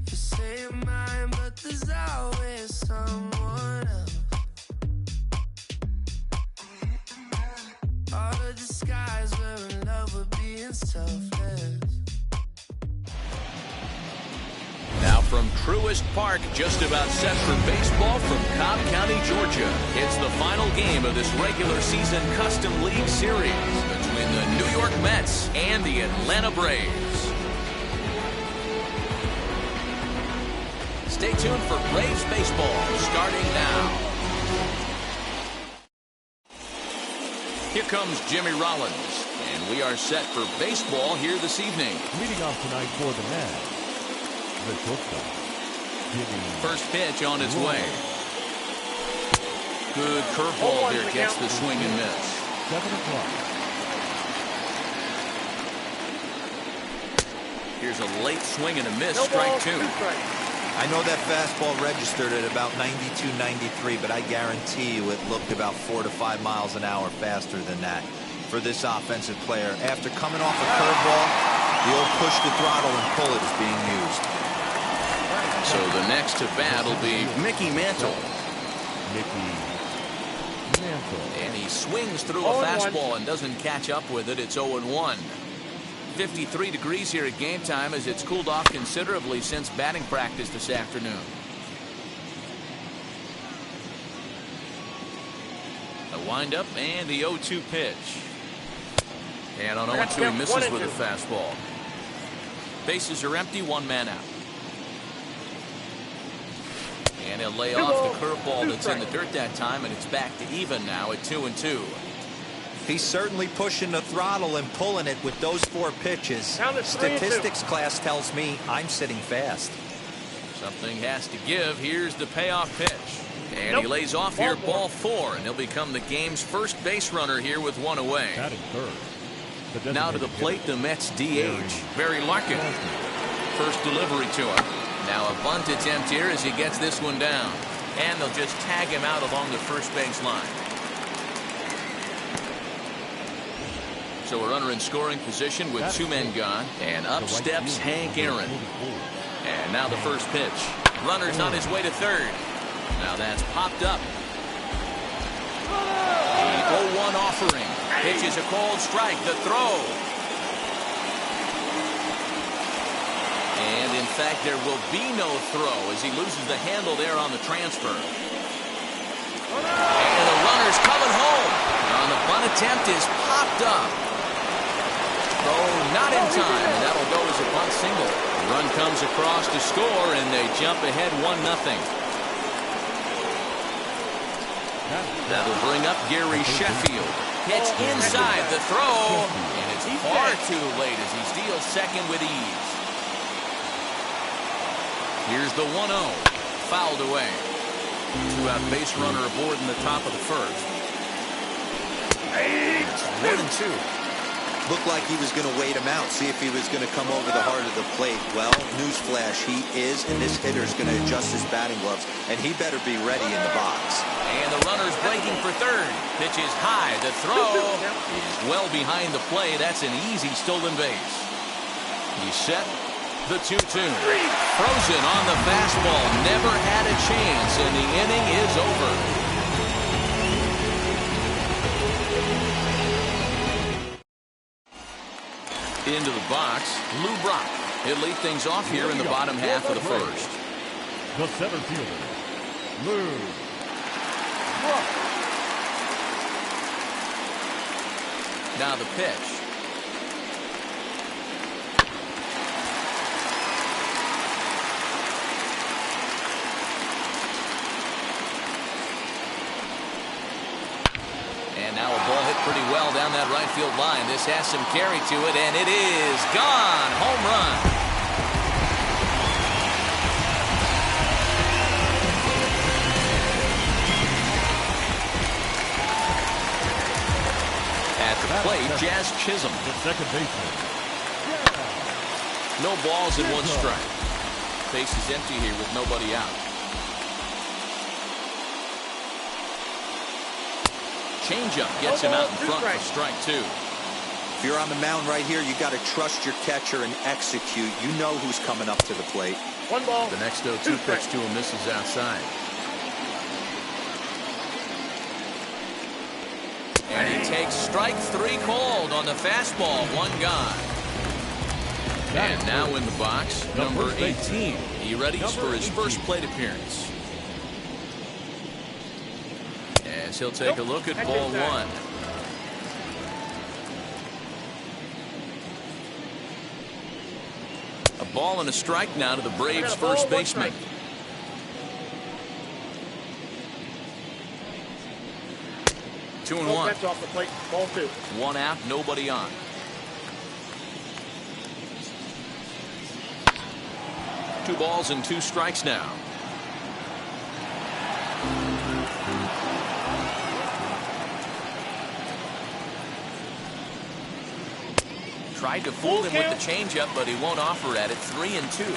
You say you're mine, but there's always someone else. All the disguise, we're in love with being selfless. Now from Truist Park, just about set for baseball from Cobb County, Georgia. It's the final game of this regular season Custom League Series between the New York Mets and the Atlanta Braves. Stay tuned for Braves baseball starting now. Here comes Jimmy Rollins, and we are set for baseball here this evening. Leading off tonight for the Mets, the shortstop, Jimmy. First pitch on its way. Good curveball there, gets the swing and miss. 7 o'clock. Here's a late swing and a miss, strike two. I know that fastball registered at about 92, 93, but I guarantee you it looked about 4 to 5 miles an hour faster than that for this offensive player. After coming off a curveball, the old push the throttle and pull it is being used. So the next to bat will be Mickey Mantle. Mickey Mantle. And he swings through a fastball and doesn't catch up with it. It's 0-1. 53 degrees here at game time as it's cooled off considerably since batting practice this afternoon. A windup and the 0-2 pitch. And on 0-2 he misses with a fastball. Bases are empty, one man out. And he'll lay off the curveball that's in the dirt that time, and it's back to even now at 2-2. He's certainly pushing the throttle and pulling it with those 4 pitches. Statistics class tells me I'm sitting fast. Something has to give. Here's the payoff pitch. And he lays off here, ball 4, and he'll become the game's first base runner here with one away. Batting third. Now to the plate, the Mets DH, Barry Larkin. First delivery to him. Now a bunt attempt here as he gets this one down. And they'll just tag him out along the first base line. So a runner in scoring position with 2 men gone. And up steps Hank Aaron. And now the first pitch. Runner's on his way to third. Now that's popped up. The 0-1 offering. Pitch is a cold strike. The throw. And in fact, there will be no throw as he loses the handle there on the transfer. And the runner's coming home. On the bunt attempt is popped up. Oh, not in time, and that'll go as a bunt single. The run comes across to score, and they jump ahead 1-0. That'll bring up Gary Sheffield. Pitch inside the throw, and it's far too late as he steals second with ease. Here's the 1-0, fouled away. 2-out base runner aboard in the top of the first. 1-2. Looked like he was going to wait him out, see if he was going to come over the heart of the plate. Well, newsflash, he is, and this hitter's going to adjust his batting gloves, and he better be ready in the box. And the runner's breaking for third. Pitch is high. The throw is well behind the play. That's an easy stolen base. He's set. The 2-2. Frozen on the fastball. Never had a chance, and the inning is over. Into the box, Lou Brock. He'll lead things off here in the bottom half of the first. The center fielder, Lou Brock. Now the pitch. pretty well down that right field line. This has some carry to it, and it is gone. Home run. At the plate, Jazz Chisholm. The second baseman. No balls and one strike. Base is empty here with nobody out. Changeup gets him out in front for strike two. If you're on the mound right here, you got to trust your catcher and execute. You know who's coming up to the plate. One ball. The next 0-2 pitch to him misses outside. And he takes strike three called on the fastball. One gone. And now in the box, number 18. He readies for his first plate appearance. As he'll take a look at ball one. A ball and a strike now to the Braves' first baseman. Two and one. Off the plate. Ball two. One out, nobody on. Two balls and two strikes now. Tried to fool him with the changeup, but he won't offer at it. 3-2.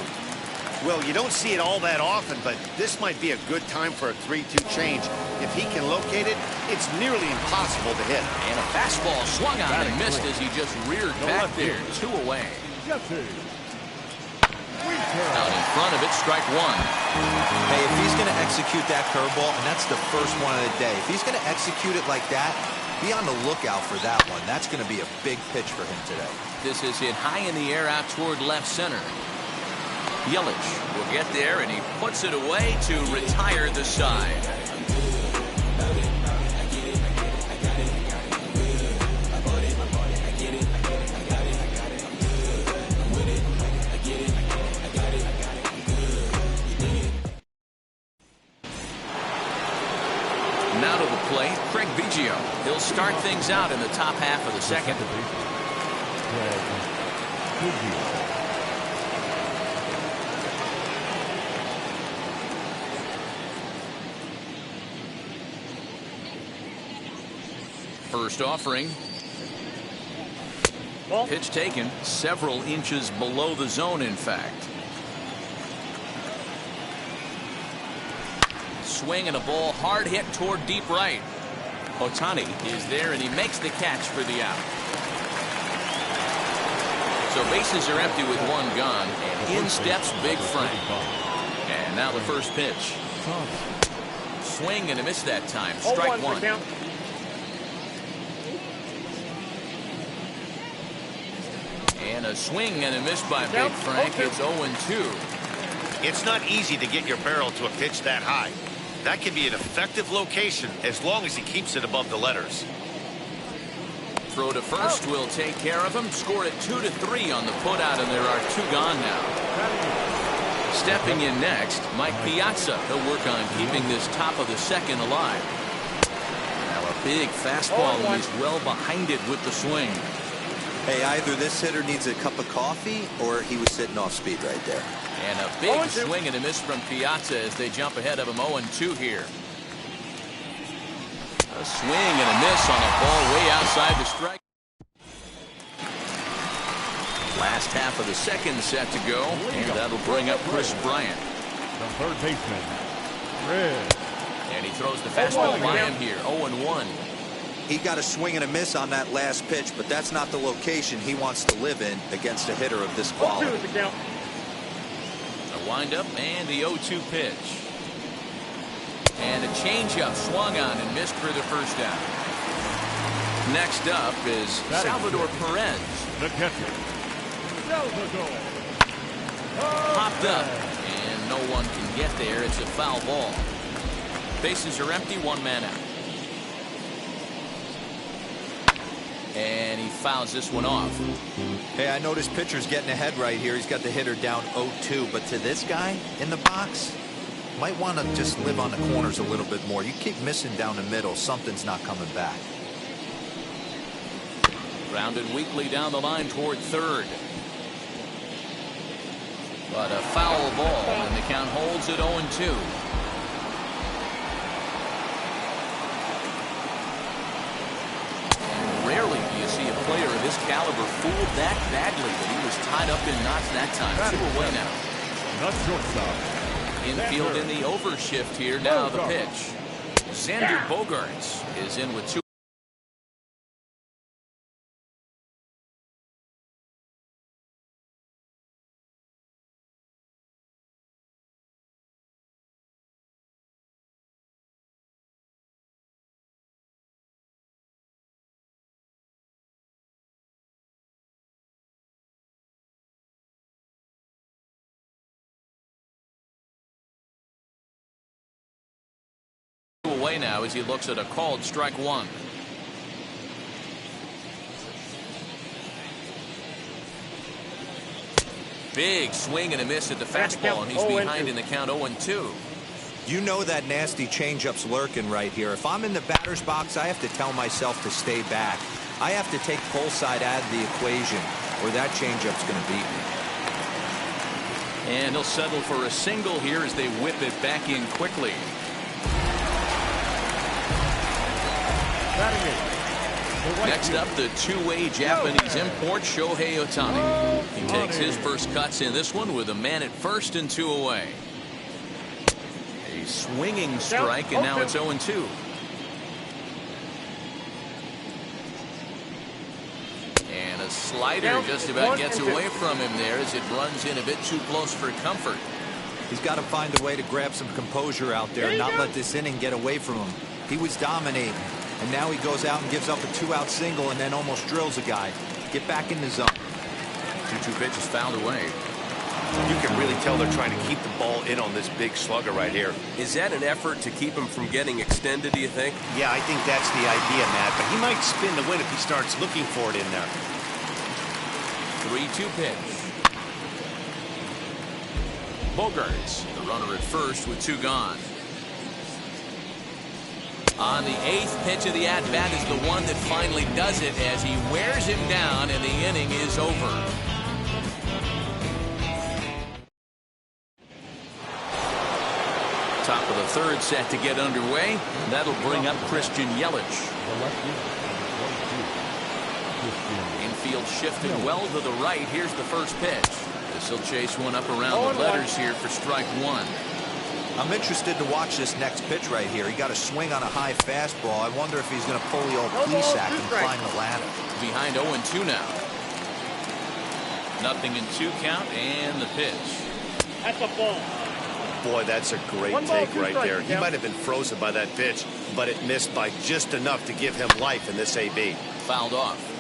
Well, you don't see it all that often, but this might be a good time for a 3-2 change. If he can locate it, it's nearly impossible to hit. And a fastball swung on and missed as he just reared back there. Two away. Out in front of it, strike one. Hey, if he's going to execute that curveball, and that's the first one of the day, if he's going to execute it like that, be on the lookout for that one. That's going to be a big pitch for him today. This is hit high in the air out toward left center. Yelich will get there, and he puts it away to retire the side. Now to the plate, Craig Biggio. He'll start things out in the top half of the second. First offering. Ball. Pitch taken several inches below the zone, in fact. Swing and a ball hard hit toward deep right. Ohtani is there, and he makes the catch for the out. So bases are empty with one gone, and in steps Big Frank. And now the first pitch. Swing and a miss that time. Strike one. And a swing and a miss by Big Frank. It's 0-2. It's not easy to get your barrel to a pitch that high. That can be an effective location as long as he keeps it above the letters. Throw to first will take care of him. Score it 2-3 on the putout, and there are two gone now. Stepping in next, Mike Piazza. He'll work on keeping this top of the second alive. Now a big fastball, and he's well behind it with the swing. Hey, either this hitter needs a cup of coffee or he was sitting off speed right there. And a big swing and a miss from Piazza as they jump ahead of him. 0-2 here. A swing and a miss on a ball way outside the strike. Last half of the second set to go, and that'll bring up Chris Bryant. The third baseman, Red. And he throws the fastball by him here. 0-1. He got a swing and a miss on that last pitch, but that's not the location he wants to live in against a hitter of this quality. A windup and the 0-2 pitch. And a changeup swung on and missed for the first out. Next up is Salvador Perez. The catcher, Salvador. Popped up, and no one can get there. It's a foul ball. Bases are empty, one man out. And he fouls this one off. Hey, I noticed pitcher's getting ahead right here. He's got the hitter down 0-2, but to this guy in the box, might want to just live on the corners a little bit more. You keep missing down the middle, something's not coming back. Grounded weakly down the line toward third. But a foul ball, and the count holds at 0-2. Rarely do you see a player of his caliber fooled that badly, but he was tied up in knots that time. 2 away now. Not shortstop. Infield in the overshift here. Now the pitch. Xander Bogaerts is in with 2. Away now as he looks at a called strike 1. Big swing and a miss at the fastball, and he's behind in the count 0-2. You know that nasty changeup's lurking right here. If I'm in the batter's box, I have to tell myself to stay back. I have to take pull side out of the equation, or that changeup's going to beat me. And he'll settle for a single here as they whip it back in quickly. Next up, the two-way Japanese import, Shohei Ohtani. He takes his first cuts in this one with a man at first and 2 away. A swinging strike, and now it's 0-2. And a slider just about gets away from him there as it runs in a bit too close for comfort. He's got to find a way to grab some composure out there and not let this inning get away from him. He was dominating. And now he goes out and gives up a 2-out single and then almost drills a guy. Get back in the zone. 2-2 pitch is fouled away. You can really tell they're trying to keep the ball in on this big slugger right here. Is that an effort to keep him from getting extended, do you think? Yeah, I think that's the idea, Matt. But he might spin the win if he starts looking for it in there. 3-2 pitch. Bogaerts, the runner at first with 2 gone. On the 8th pitch of the at-bat is the one that finally does it as he wears him down and the inning is over. Top of the 3rd set to get underway. That'll bring up Christian Yelich. Infield shifted well to the right. Here's the first pitch. This will chase one up around the letters here for strike 1. I'm interested to watch this next pitch right here. He got a swing on a high fastball. I wonder if he's going to pull the old Plesac and climb the ladder. Behind 0-2 now. 0-2 count and the pitch. That's a ball. Boy, that's a great take right there. He might have been frozen by that pitch, but it missed by just enough to give him life in this AB. Fouled off.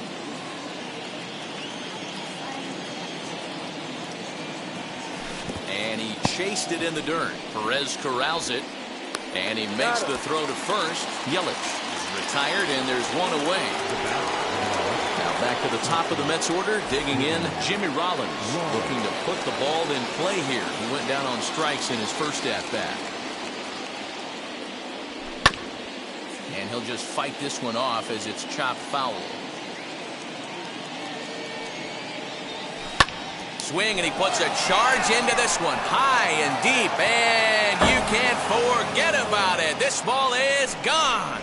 And he chased it in the dirt. Perez corrals it. And he makes the throw to first. Yelich is retired, and there's 1 away. Now back to the top of the Mets order. Digging in, Jimmy Rollins. Looking to put the ball in play here. He went down on strikes in his first at-bat. And he'll just fight this one off as it's chopped foul. Swing, and he puts a charge into this one, high and deep, and you can't forget about it. This ball is gone.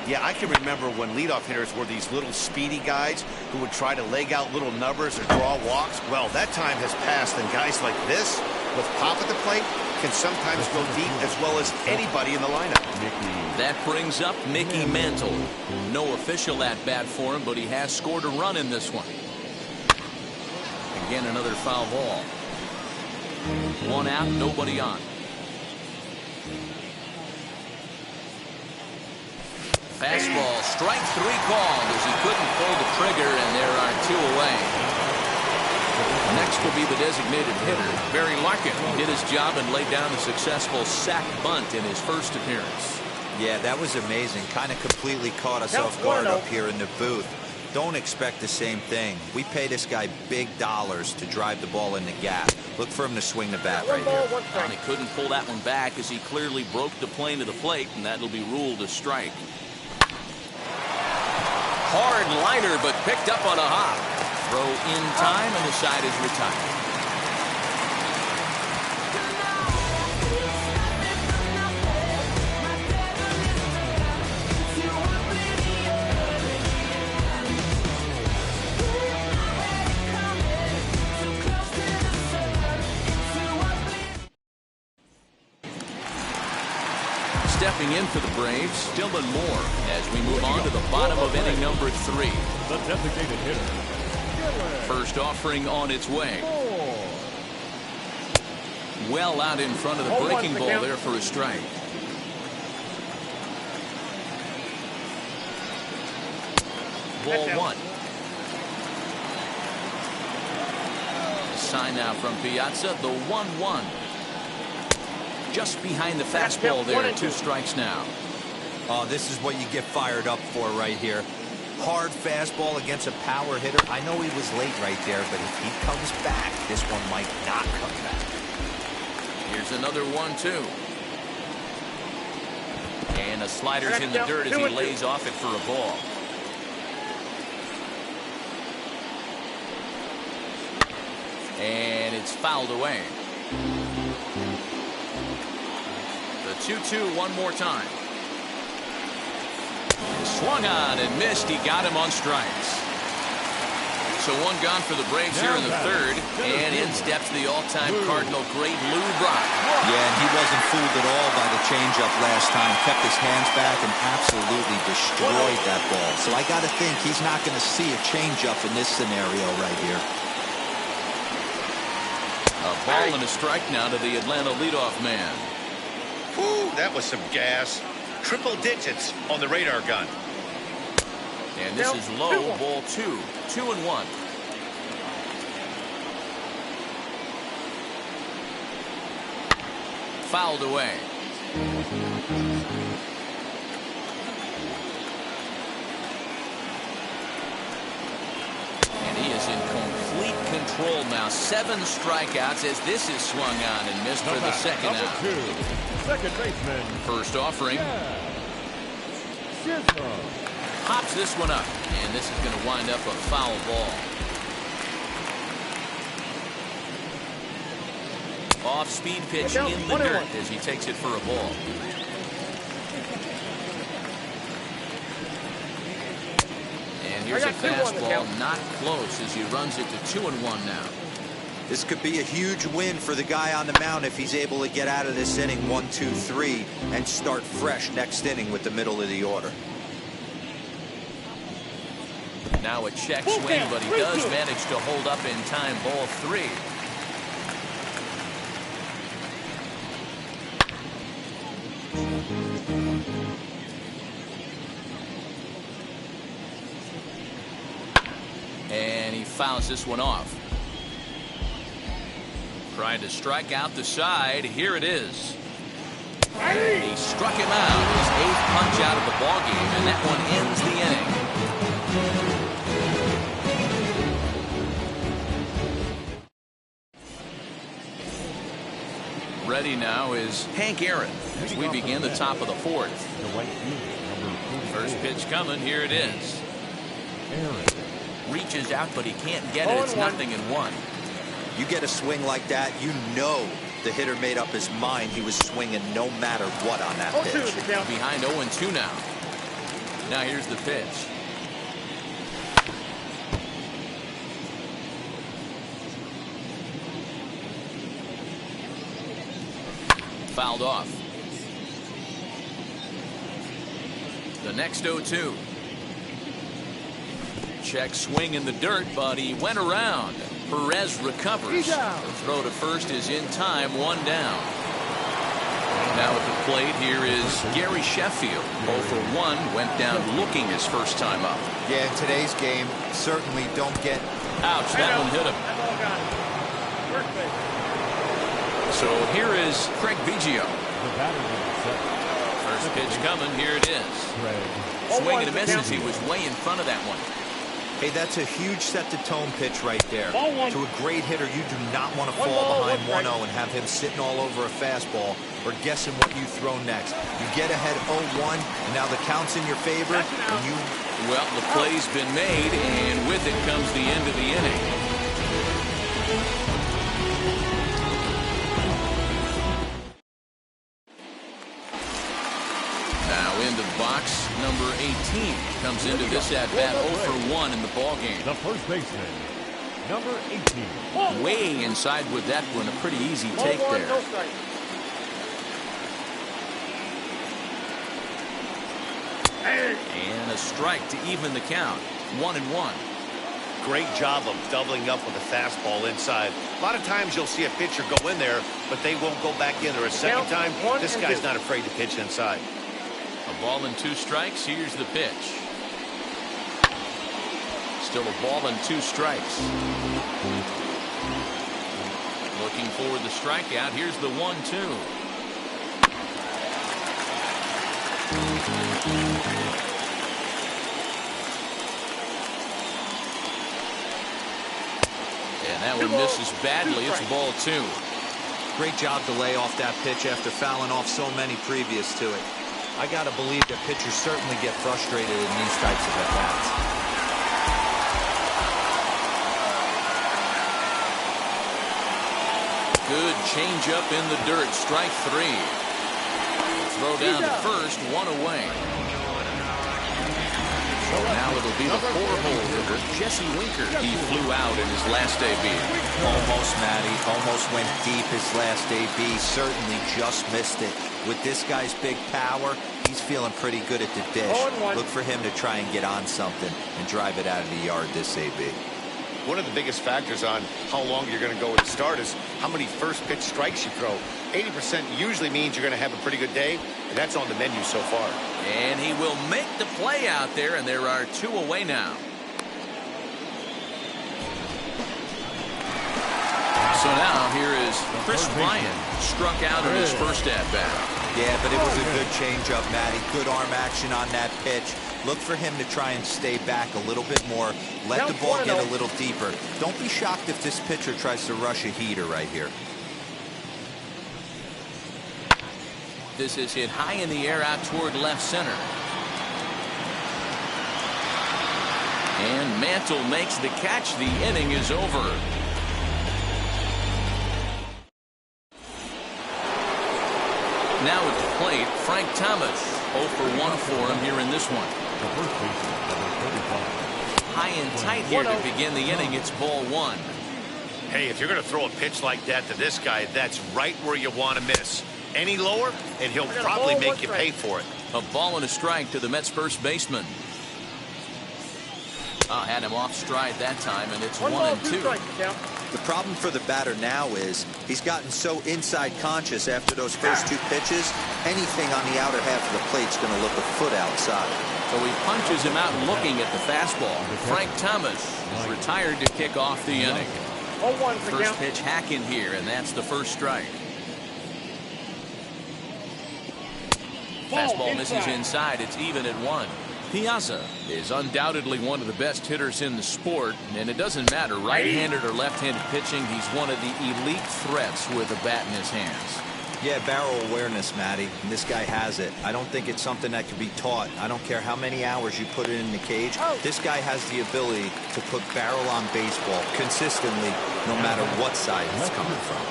Yeah, I can remember when leadoff hitters were these little speedy guys who would try to leg out little numbers or draw walks. Well, that time has passed, and guys like this, with pop at the plate, can sometimes go deep as well as anybody in the lineup. That brings up Mickey Mantle. No official at-bat for him, but he has scored a run in this one. Again, another foul ball. 1 out, nobody on. Fastball, strike 3 called as he couldn't pull the trigger, and there are 2 away. Next will be the designated hitter, Barry Larkin. He did his job and laid down a successful sac bunt in his first appearance. Yeah, that was amazing. Kind of completely caught us off guard up here in the booth. Don't expect the same thing. We pay this guy big dollars to drive the ball in the gap. Look for him to swing the bat right here. And he couldn't pull that one back as he clearly broke the plane to the plate, and that'll be ruled a strike. Hard liner, but picked up on a hop. Throw in time, and the side is retired. Stepping in for the Braves, Dylan Moore, as we move on to the bottom of inning number 3. The designated hitter. First offering on its way. Well out in front of the breaking ball there for a strike. Ball 1. A sign now from Piazza, the 1-1. Just behind the fastball there, 2 strikes now. Oh, this is what you get fired up for right here. Hard fastball against a power hitter. I know he was late right there, but if he comes back, this one might not come back. Here's another 1-2. And a slider's in the dirt as he lays off it for a ball. And it's fouled away. The 2-2 one more time. Swung on and missed. He got him on strikes. So 1 gone for the Braves here in the 3rd. And in steps the all-time Cardinal great Lou Brock. Yeah, and he wasn't fooled at all by the changeup last time. Kept his hands back and absolutely destroyed that ball. So I got to think he's not going to see a changeup in this scenario right here. A ball and a strike now to the Atlanta leadoff man. Whew, that was some gas. Triple digits on the radar gun. And this is low, ball 2. 2-1. Fouled away. And he is in complete control now. 7 strikeouts as this is swung on and missed for the second out. Second baseman. First offering. Hops this one up, and this is going to wind up a foul ball. Off-speed pitch in the dirt as he takes it for a ball. And here's a fastball, not close as he runs it to 2-1 now. This could be a huge win for the guy on the mound if he's able to get out of this inning 1, 2, 3 and start fresh next inning with the middle of the order. Now a check swing, but he does manage to hold up in time. Ball 3. And he fouls this one off. Trying to strike out the side. Here it is. He struck him out. His 8th punch out of the ballgame, and that one ends the inning. Ready now is Hank Aaron as we begin the top of the 4th. First pitch coming. Here it is. Reaches out, but he can't get it. It's 0-1. You get a swing like that, you know the hitter made up his mind he was swinging no matter what on that pitch. Behind 0-2 now. Now here's the pitch. Fouled off. The next 0-2. Check swing in the dirt, but he went around. Perez recovers. The throw to first is in time, 1 down. Now at the plate, here is Gary Sheffield. 0 for 1, went down looking his first time up. Yeah, in today's game, certainly don't get... Ouch, that one hit him. So here is Craig Biggio. First pitch coming, here it is. Swing and a miss as he was way in front of that one. Hey, that's a huge set-the-tone pitch right there. To a great hitter, you do not want to fall behind 1-0 and have him sitting all over a fastball. or guessing what you throw next. You get ahead 0-1, and now the count's in your favor. And you... Well, the play's been made, and with it comes the end of the inning. Now into box number 18. Comes into this at-bat 0 for 1 in the ballgame. The first baseman, number 18. Way inside with that one. A pretty easy take there. And a strike to even the count. 1-1. Great job of doubling up with a fastball inside. A lot of times you'll see a pitcher go in there, but they won't go back in there a second time. This guy's not afraid to pitch inside. A ball and 2 strikes. Here's the pitch. Still a ball and 2 strikes. Looking for the strikeout. Here's the 1-2. And that one misses badly. It's ball 2. Great job to lay off that pitch after fouling off so many previous to it. I got to believe that pitchers certainly get frustrated in these types of at-bats. Good changeup in the dirt. Strike 3. Throw down to first. 1 away. So now it'll be the 4-hole hitter, Jesse Winker. He flew out in his last AB. Almost, Matty. Almost went deep his last AB. Certainly just missed it. With this guy's big power, he's feeling pretty good at the dish. Look for him to try and get on something and drive it out of the yard this AB. One of the biggest factors on how long you're going to go with the start is how many first pitch strikes you throw. 80% usually means you're going to have a pretty good day, and that's on the menu so far. And he will make the play out there, and there are 2 away now. So now here is Chris Bryant, struck out in his first at-bat. Yeah, but it was a good changeup, Matty. Good arm action on that pitch. Look for him to try and stay back a little bit more. Let the ball get a little deeper. Don't be shocked if this pitcher tries to rush a heater right here. This is hit high in the air out toward left center. And Mantle makes the catch. The inning is over. Now at the plate, Frank Thomas. 0 for 1 for him here in this one. High and tight here to begin the inning. It's ball 1. Hey, if you're going to throw a pitch like that to this guy, that's right where you want to miss. Any lower, and he'll probably make you pay for it. A ball and a strike to the Mets first baseman. Had him off stride that time, and it's 1-2. The problem for the batter now is he's gotten so inside conscious after those first 2 pitches, anything on the outer half of the plate's going to look a foot outside. So he punches him out looking at the fastball. Frank Thomas is retired to kick off the inning. First pitch hack in here, and that's the first strike. Fastball misses inside. It's even at 1. Piazza is undoubtedly one of the best hitters in the sport, and it doesn't matter right-handed or left-handed pitching. He's one of the elite threats with a bat in his hands. Yeah, barrel awareness, Matty, and this guy has it. I don't think it's something that can be taught. I don't care how many hours you put it in the cage. This guy has the ability to put barrel on baseball consistently, no matter what side it's coming from.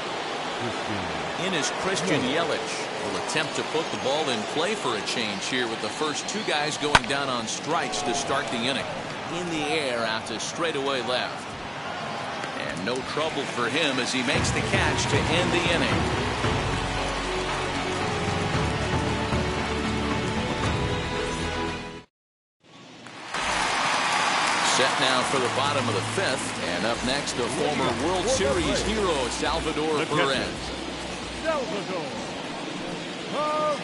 In is Christian Yelich. Will attempt to put the ball in play for a change here with the first 2 guys going down on strikes to start the inning. In the air out to straightaway left. And no trouble for him as he makes the catch to end the inning. Set now for the bottom of the 5th. And up next, the former World Series hero, Salvador Perez.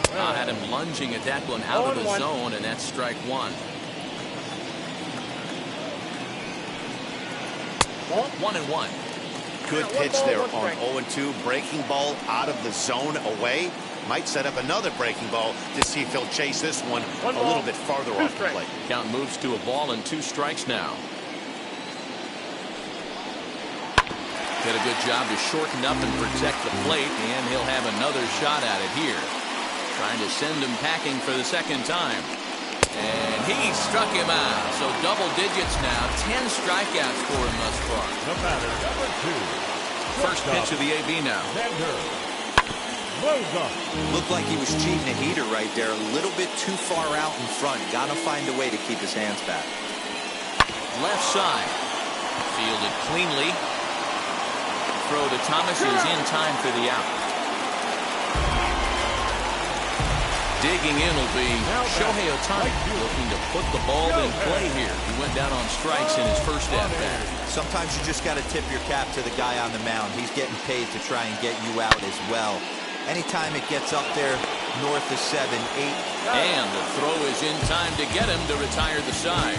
Had him lunging at that one out of the zone, and that's strike 1. 1-1. Good pitch there on 0-2. Breaking ball out of the zone away. Might set up another breaking ball to see if he'll chase this one a little bit farther off the plate. Count moves to a ball and 2 strikes now. Did a good job to shorten up and protect the plate, and he'll have another shot at it here. Trying to send him packing for the second time. And he struck him out. So double digits now. 10 strikeouts for him thus far. The batter, number 2. First pitch of the AB now. Looked like he was cheating a heater right there. A little bit too far out in front. Got to find a way to keep his hands back. Left side. Fielded cleanly. Throw to Thomas is in time for the out. Digging in will be Shohei Ohtani, looking to put the ball in play here. He went down on strikes in his first at-bat. Sometimes you just got to tip your cap to the guy on the mound. He's getting paid to try and get you out as well. Anytime it gets up there north of 7, 8. And the throw is in time to get him to retire the side.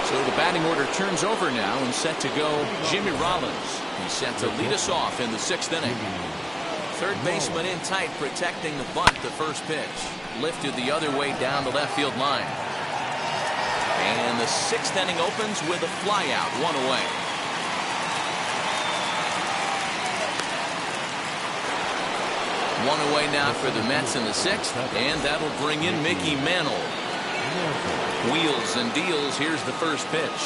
So the batting order turns over now and set to go Jimmy Rollins. He's set to lead us off in the 6th inning. Third baseman in tight, protecting the bunt. The first pitch lifted the other way down the left field line. And the 6th inning opens with a fly out, 1 away. One away now for the Mets in the 6th, and that'll bring in Mickey Mantle. Wheels and deals. Here's the first pitch.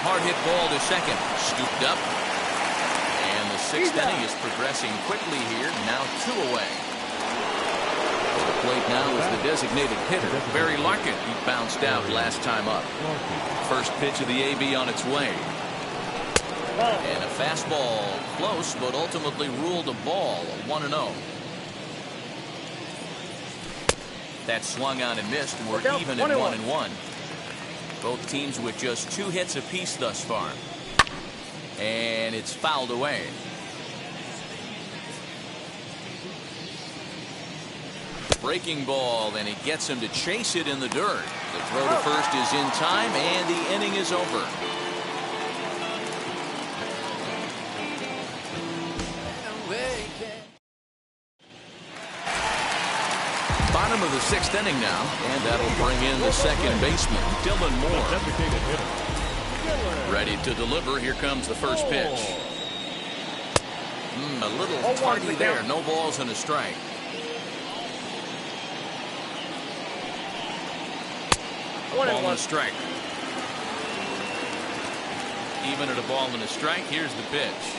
Hard hit ball to second. Scooped up. And the 6th inning is progressing quickly here. Now 2 away. To the plate now is the designated hitter, Barry Larkin. He bounced out last time up. First pitch of the AB on its way. And a fastball close, but ultimately ruled a ball, 1-0. That swung on and missed. We're even at 1-1. Both teams with just 2 hits apiece thus far. And it's fouled away. Breaking ball, and he gets him to chase it in the dirt. The throw to first is in time, and the inning is over. Bottom of the 6th inning now, and that'll bring in the second baseman, Dylan Moore. Ready to deliver. Here comes the first pitch. A little tardy there. No balls and a strike. Ball and a strike. Even at a ball and a strike. Here's the pitch.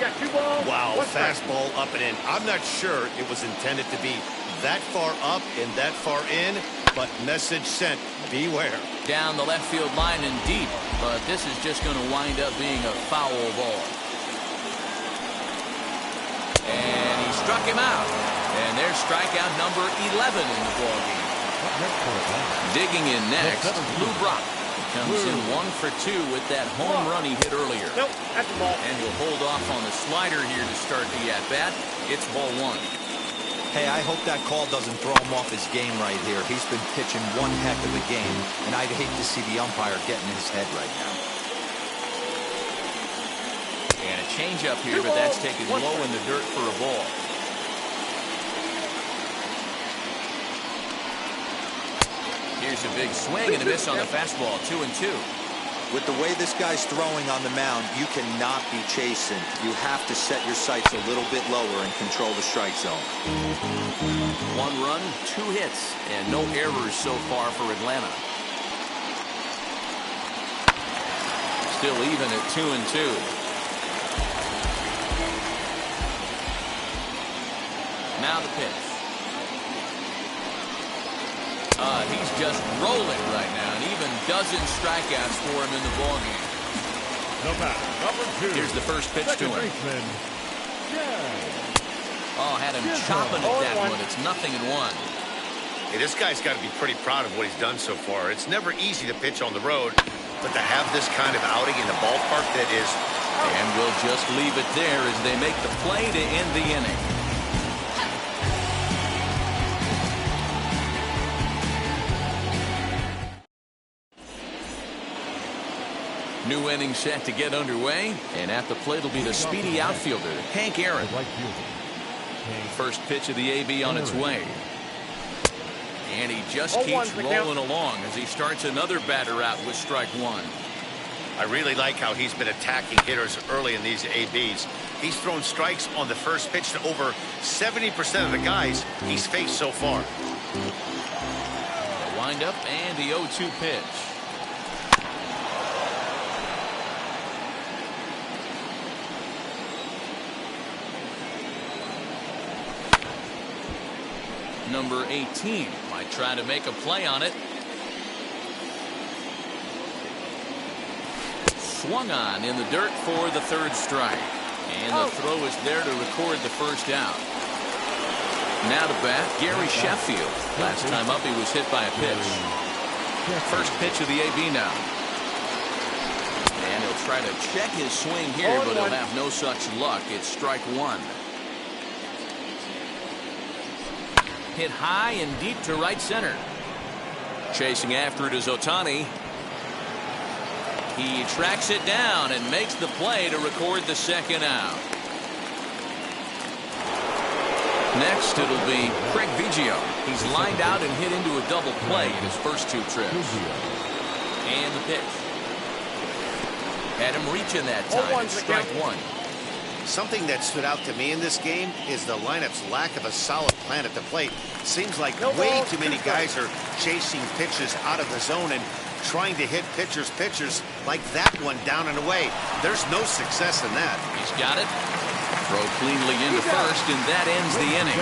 Got 2 balls. Wow, fastball up and in. I'm not sure it was intended to be that far up and that far in, but message sent, beware. Down the left field line and deep, but this is just going to wind up being a foul ball. And he struck him out. And there's strikeout number 11 in the ballgame. Digging in next, Lou Brock. Comes in 1 for 2 with that home run he hit earlier. Nope, that's the ball. And he'll hold off on the slider here to start the at-bat. It's ball 1. Hey, I hope that call doesn't throw him off his game right here. He's been pitching one heck of a game, and I'd hate to see the umpire getting in his head right now. And a changeup here, but that's taken low in the dirt for a ball. Here's a big swing and a miss on the fastball. 2-2. With the way this guy's throwing on the mound, you cannot be chasing. You have to set your sights a little bit lower and control the strike zone. 1 run, 2 hits, and no errors so far for Atlanta. Still even at 2-2. Now the pitch. He's just rolling right now, and even dozen strikeouts for him in the ballgame. Number 2. Here's the first pitch to him. Oh, had him chopping at that one. It's 0-1. Hey, this guy's got to be pretty proud of what he's done so far. It's never easy to pitch on the road, but to have this kind of outing in the ballpark, that is. And we'll just leave it there as they make the play to end the inning. New inning set to get underway, and at the plate will be the speedy outfielder, Hank Aaron. First pitch of the AB on its way. And he just keeps rolling along as he starts another batter out with strike one. I really like how he's been attacking hitters early in these ABs. He's thrown strikes on the first pitch to over 70% of the guys he's faced so far. The windup and the 0-2 pitch. Number 18 might try to make a play on it. Swung on in the dirt for the third strike. And the throw is there to record the first out. Now to bat, Gary Sheffield. Last time up he was hit by a pitch. First pitch of the AB now. And he'll try to check his swing here, but he'll have no such luck. It's strike one. Hit high and deep to right center. Chasing after it is Ohtani. He tracks it down and makes the play to record the second out. Next it'll be Craig Biggio. He's lined out and hit into a double play in his first two trips. And the pitch. Had him reaching that time. It's strike one. Something that stood out to me in this game is the lineup's lack of a solid plan at the plate. Seems like way too many guys are chasing pitches out of the zone and trying to hit pitchers like that one down and away. There's no success in that. He's got it. Throw cleanly into first, and that ends the inning.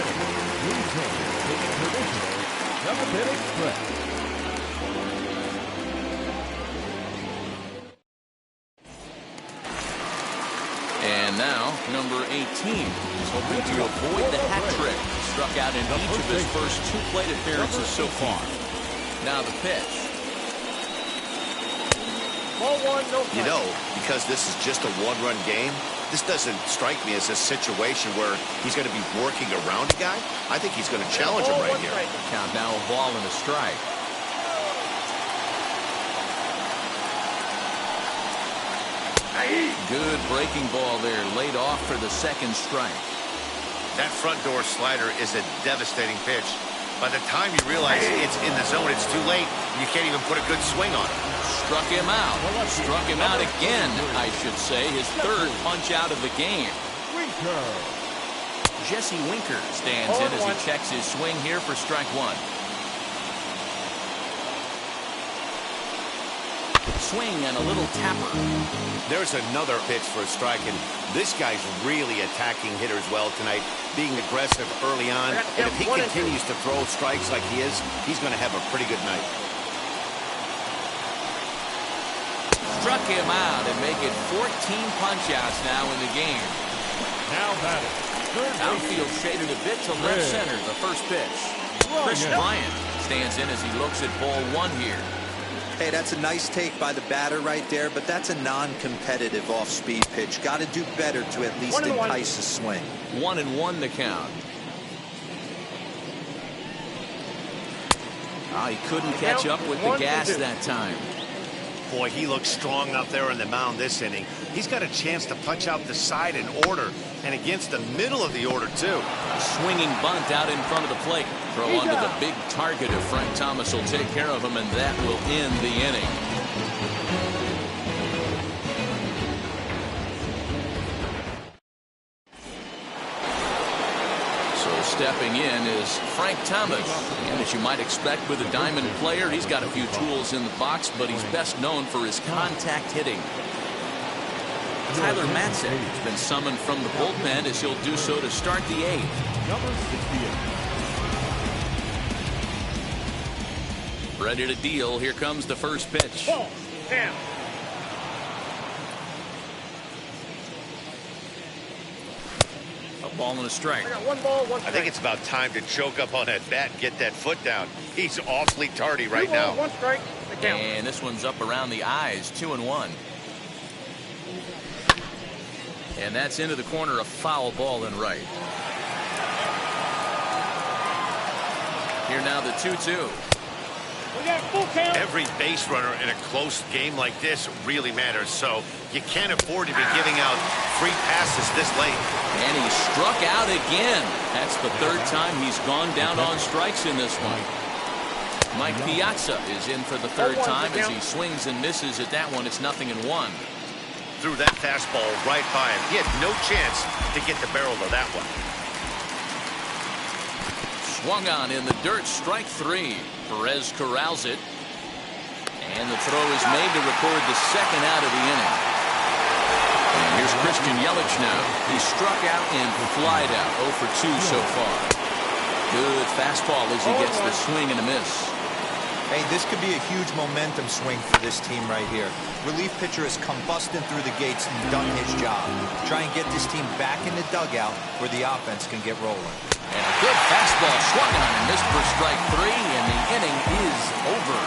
And now, number 18 is hoping to avoid the hat trick. Struck out in each of his first two plate appearances so far. Now the pitch. You know, because this is just a one-run game, this doesn't strike me as a situation where he's going to be working around a guy. I think he's going to challenge him right here. Count now a ball and a strike. Good breaking ball there, laid off for the second strike. That front door slider is a devastating pitch. By the time you realize it's in the zone, it's too late. You can't even put a good swing on it. Struck him out. Struck him out again, I should say. His third punch out of the game. Jesse Winker stands in as he checks his swing here for strike one. Swing and a little tapper. There's another pitch for a strike, and this guy's really attacking hitters well tonight, being aggressive early on. And if he continues to throw strikes like he is, he's going to have a pretty good night. Struck him out and make it 14 punch-outs now in the game. Now batting. Outfield shaded a bit to left center, the first pitch. Chris Bryant stands in as he looks at ball one here. Hey, that's a nice take by the batter right there, but that's a non-competitive off-speed pitch. Got to do better to at least entice a swing. 1-1 the count. He couldn't catch up with the gas that time. Boy, he looks strong out there on the mound this inning. He's got a chance to punch out the side in order, and against the middle of the order, too. A swinging bunt out in front of the plate. Throw onto the big target if Frank Thomas will take care of him, and that will end the inning. So stepping in is Frank Thomas. And as you might expect with a diamond player, he's got a few tools in the box, but he's best known for his contact hitting. Tyler Matzek has been summoned from the bullpen as he'll do so to start the eighth. Number 68. Ready to deal. Here comes the first pitch. Ball. Down. A ball and a strike. I got one ball, one strike. I think it's about time to choke up on that bat and get that foot down. He's awfully tardy right now. One strike. And this one's up around the eyes. 2-1. And that's into the corner, a foul ball and right. Here now the 2-2. Every base runner in a close game like this really matters, so you can't afford to be giving out free passes this late. And he struck out again. That's the third time he's gone down on strikes in this one. Mike Piazza is in for the third time as he swings and misses at that one. It's 0-1. Threw that fastball right by him. He had no chance to get the barrel of that one. Swung on in the dirt, strike 3. Perez corrals it. And the throw is made to record the second out of the inning. And here's Christian Yelich now. He struck out and flied out. 0 for 2 so far. Good fastball as he gets the swing and a miss. Hey, this could be a huge momentum swing for this team right here. Relief pitcher has come busting through the gates and done his job. Try and get this team back in the dugout where the offense can get rolling. And a good fastball swung on and missed for strike 3, and the inning is over.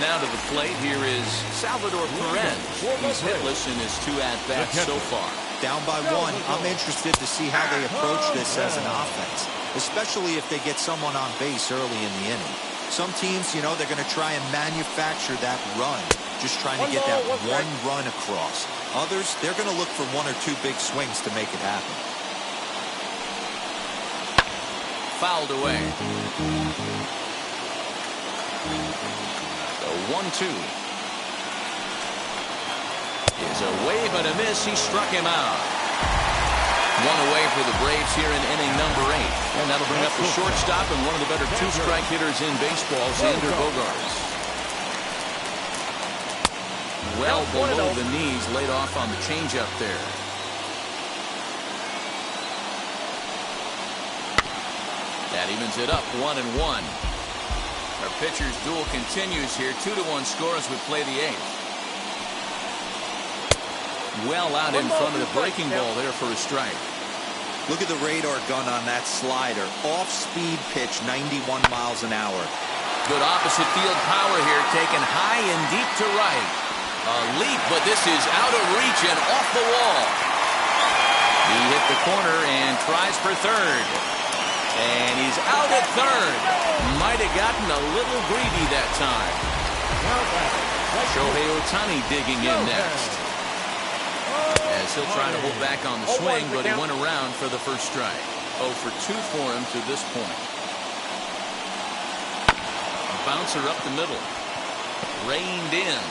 Now to the plate, here is Salvador Perez. He's hitless in his 2 at-bats so far. Down by 1, I'm interested to see how they approach this as an offense, especially if they get someone on base early in the inning. Some teams, you know, they're going to try and manufacture that run, just trying to get that one run across. Others, they're going to look for 1 or 2 big swings to make it happen. Fouled away. The 1-2 is a wave and a miss. He struck him out. 1 away for the Braves here in inning number 8. And that'll bring up the shortstop and one of the better 2-strike hitters in baseball, Xander Bogaerts. Well below the knees, laid off on the changeup there. That evens it up, 1-1. Our pitcher's duel continues here. 2-1 score as we play the 8th. Well out in front of the breaking ball there for a strike. Look at the radar gun on that slider. Off-speed pitch, 91 miles an hour. Good opposite field power here, taken high and deep to right. A leap, but this is out of reach and off the wall. He hit the corner and tries for third. And he's out at third. Might have gotten a little greedy that time. Shohei Ohtani digging in next. As he'll try to hold back on the swing, but he went around for the first strike. 0 for 2 for him to this point. A bouncer up the middle. Reined in.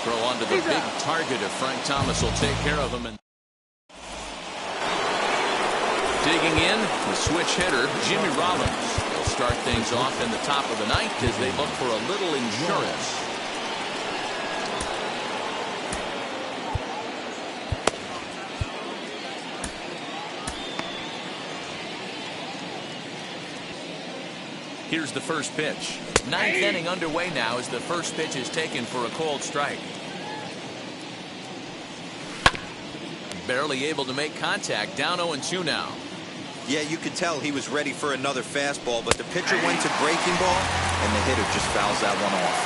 Throw onto the big target of Frank Thomas will take care of him. And digging in, the switch hitter, Jimmy Rollins. They'll start things off in the top of the 9th as they look for a little insurance. Here's the first pitch. 9th inning underway now as the first pitch is taken for a called strike. Barely able to make contact. Down 0-2 now. Yeah, you could tell he was ready for another fastball, but the pitcher went to breaking ball, and the hitter just fouls that one off.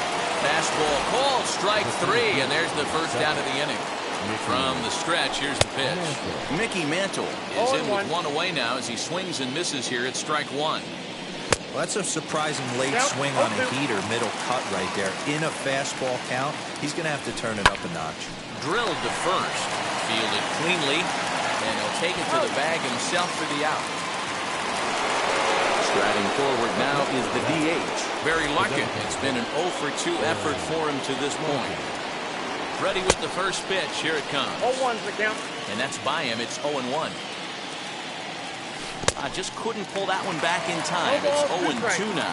Fastball called, strike 3, and there's the first out of the inning. From the stretch, here's the pitch. Mickey Mantle is in with 1 away now as he swings and misses here at strike 1. Well, that's a surprising late swing on a heater, middle cut right there. In a fastball count, he's going to have to turn it up a notch. Drilled to first. Fielded cleanly. And he'll take it to the bag himself for the out. Striding forward now is the DH, Barry Larkin. It's been an 0 for 2 effort for him to this point. Ready with the first pitch. Here it comes. 0-1's the count. And that's by him. It's 0-1. I just couldn't pull that one back in time. It's 0-2 now.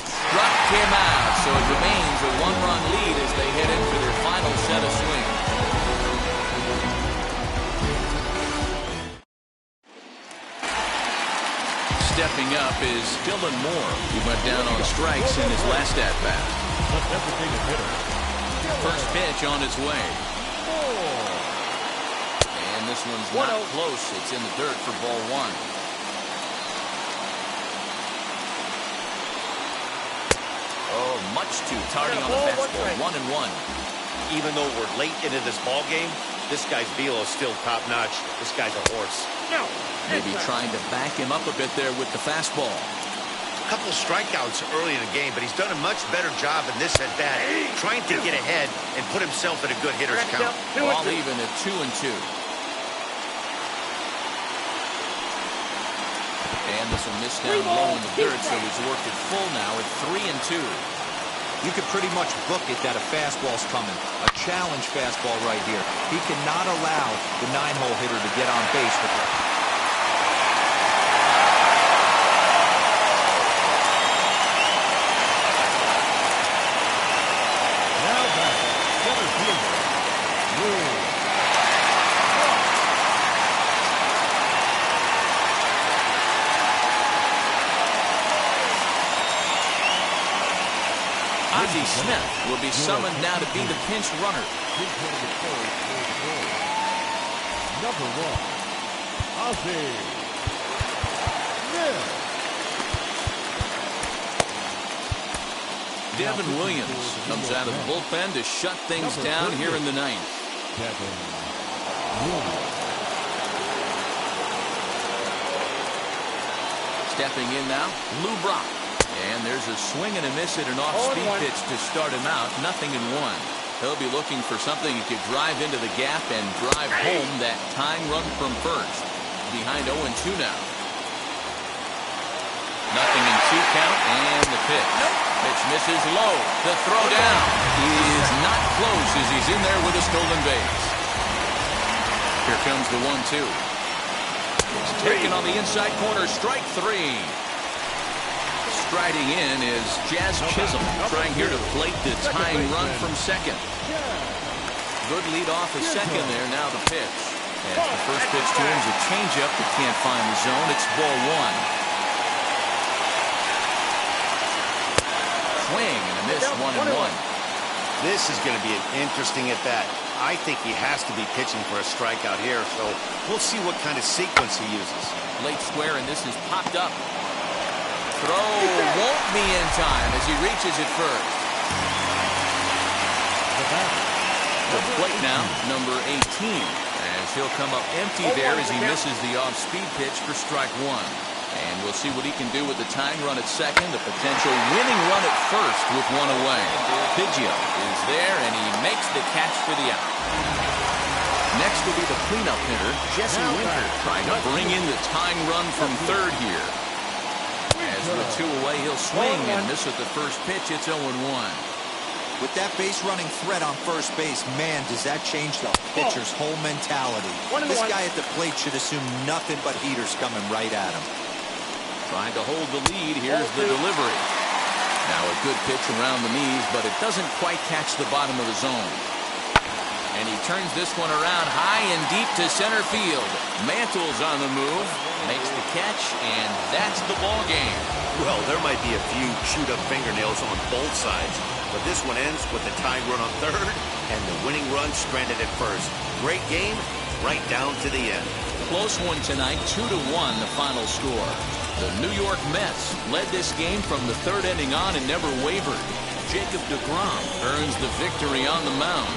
Struck him out, so it remains a 1-run lead as they head into their final set of swings. Stepping up is Dylan Moore. He went down on strikes in his last at-bat. First pitch on its way. This one's not close. It's in the dirt for ball 1. Oh, much too tardy on the fastball. 1-1. Even though we're late into this ball game, This guy's velo is still top-notch. This guy's a horse. No. Maybe trying to back him up a bit there with the fastball. A couple strikeouts early in the game, but he's done a much better job in this at-bat, trying to get ahead and put himself in a good hitter's count. Ball even at 2-2. And this will miss down low in the dirt, so he's worked it full now at 3-2. You could pretty much book it that a fastball's coming. A challenge fastball right here. He cannot allow the 9-hole hitter to get on base with it. Now back, center fielder, Lou. Ozzie Smith will be summoned now to be the pinch runner. Number 1, Ozzie Smith. Devin Williams comes out of the bullpen to shut things down here in the 9th. Devin Williams. Stepping in now, Lou Brock. And there's a swing and a miss at an off-speed pitch to start him out. 0-1. He'll be looking for something he could drive into the gap and drive home that tying run from first. Behind 0-2 now. 0-2 count and the pitch. Pitch misses low. The throw down is not close as he's in there with a stolen base. Here comes the 1-2. It's taken on the inside corner. Strike 3. Striding in is Jazz Chisholm, trying here to plate the tying run from second. Good lead off a second there. Now the pitch. As the first pitch to him is a changeup that can't find the zone. It's ball 1. Swing and a miss, 1-1. This is going to be an interesting at-bat. I think he has to be pitching for a strikeout here, so we'll see what kind of sequence he uses. Late square, and this is popped up. Throw won't be in time as he reaches it first. The plate now, number 18, as he'll come up empty there as he misses the off-speed pitch for strike 1. And we'll see what he can do with the tying run at second, the potential winning run at first with one away. Biggio is there, and he makes the catch for the out. Next will be the cleanup hitter, Jesse Winker, trying to bring in the tying run from third here. As with 2 away, he'll swing and miss at the first pitch. It's 0-1. With that base running threat on first base, man, does that change the pitcher's whole mentality. This guy at the plate should assume nothing but heaters coming right at him. Trying to hold the lead. Here's the delivery. Now a good pitch around the knees, but it doesn't quite catch the bottom of the zone. And he turns this one around high and deep to center field. Mantle's on the move, makes the catch, and that's the ball game. Well, there might be a few chewed-up fingernails on both sides, but this one ends with the tying run on third and the winning run stranded at first. Great game, right down to the end. Close one tonight, 2-1 the final score. The New York Mets led this game from the third inning on and never wavered. Jacob deGrom earns the victory on the mound.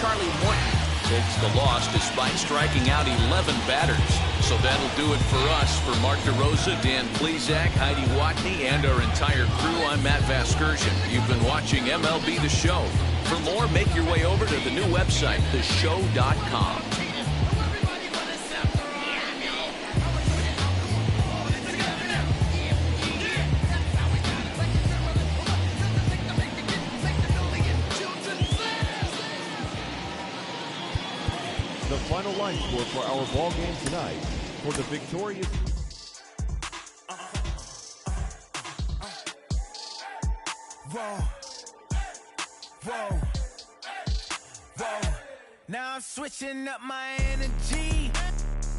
Charlie Morton takes the loss despite striking out 11 batters. So that'll do it for us. For Mark DeRosa, Dan Plesac, Heidi Watney, and our entire crew, I'm Matt Vasgersian. You've been watching MLB The Show. For more, make your way over to the new website, theshow.com. The final line score for our ball game tonight for the victorious. Whoa, whoa, whoa. Now I'm switching up my energy.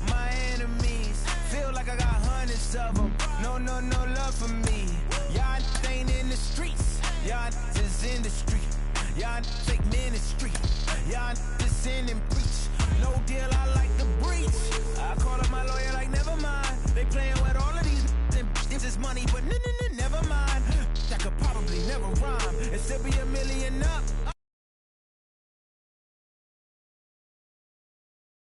My enemies feel like I got hundreds of them. No love for me. Y'all ain't in the streets. Y'all just in the street. Y'all take ministry. Y'all just sending.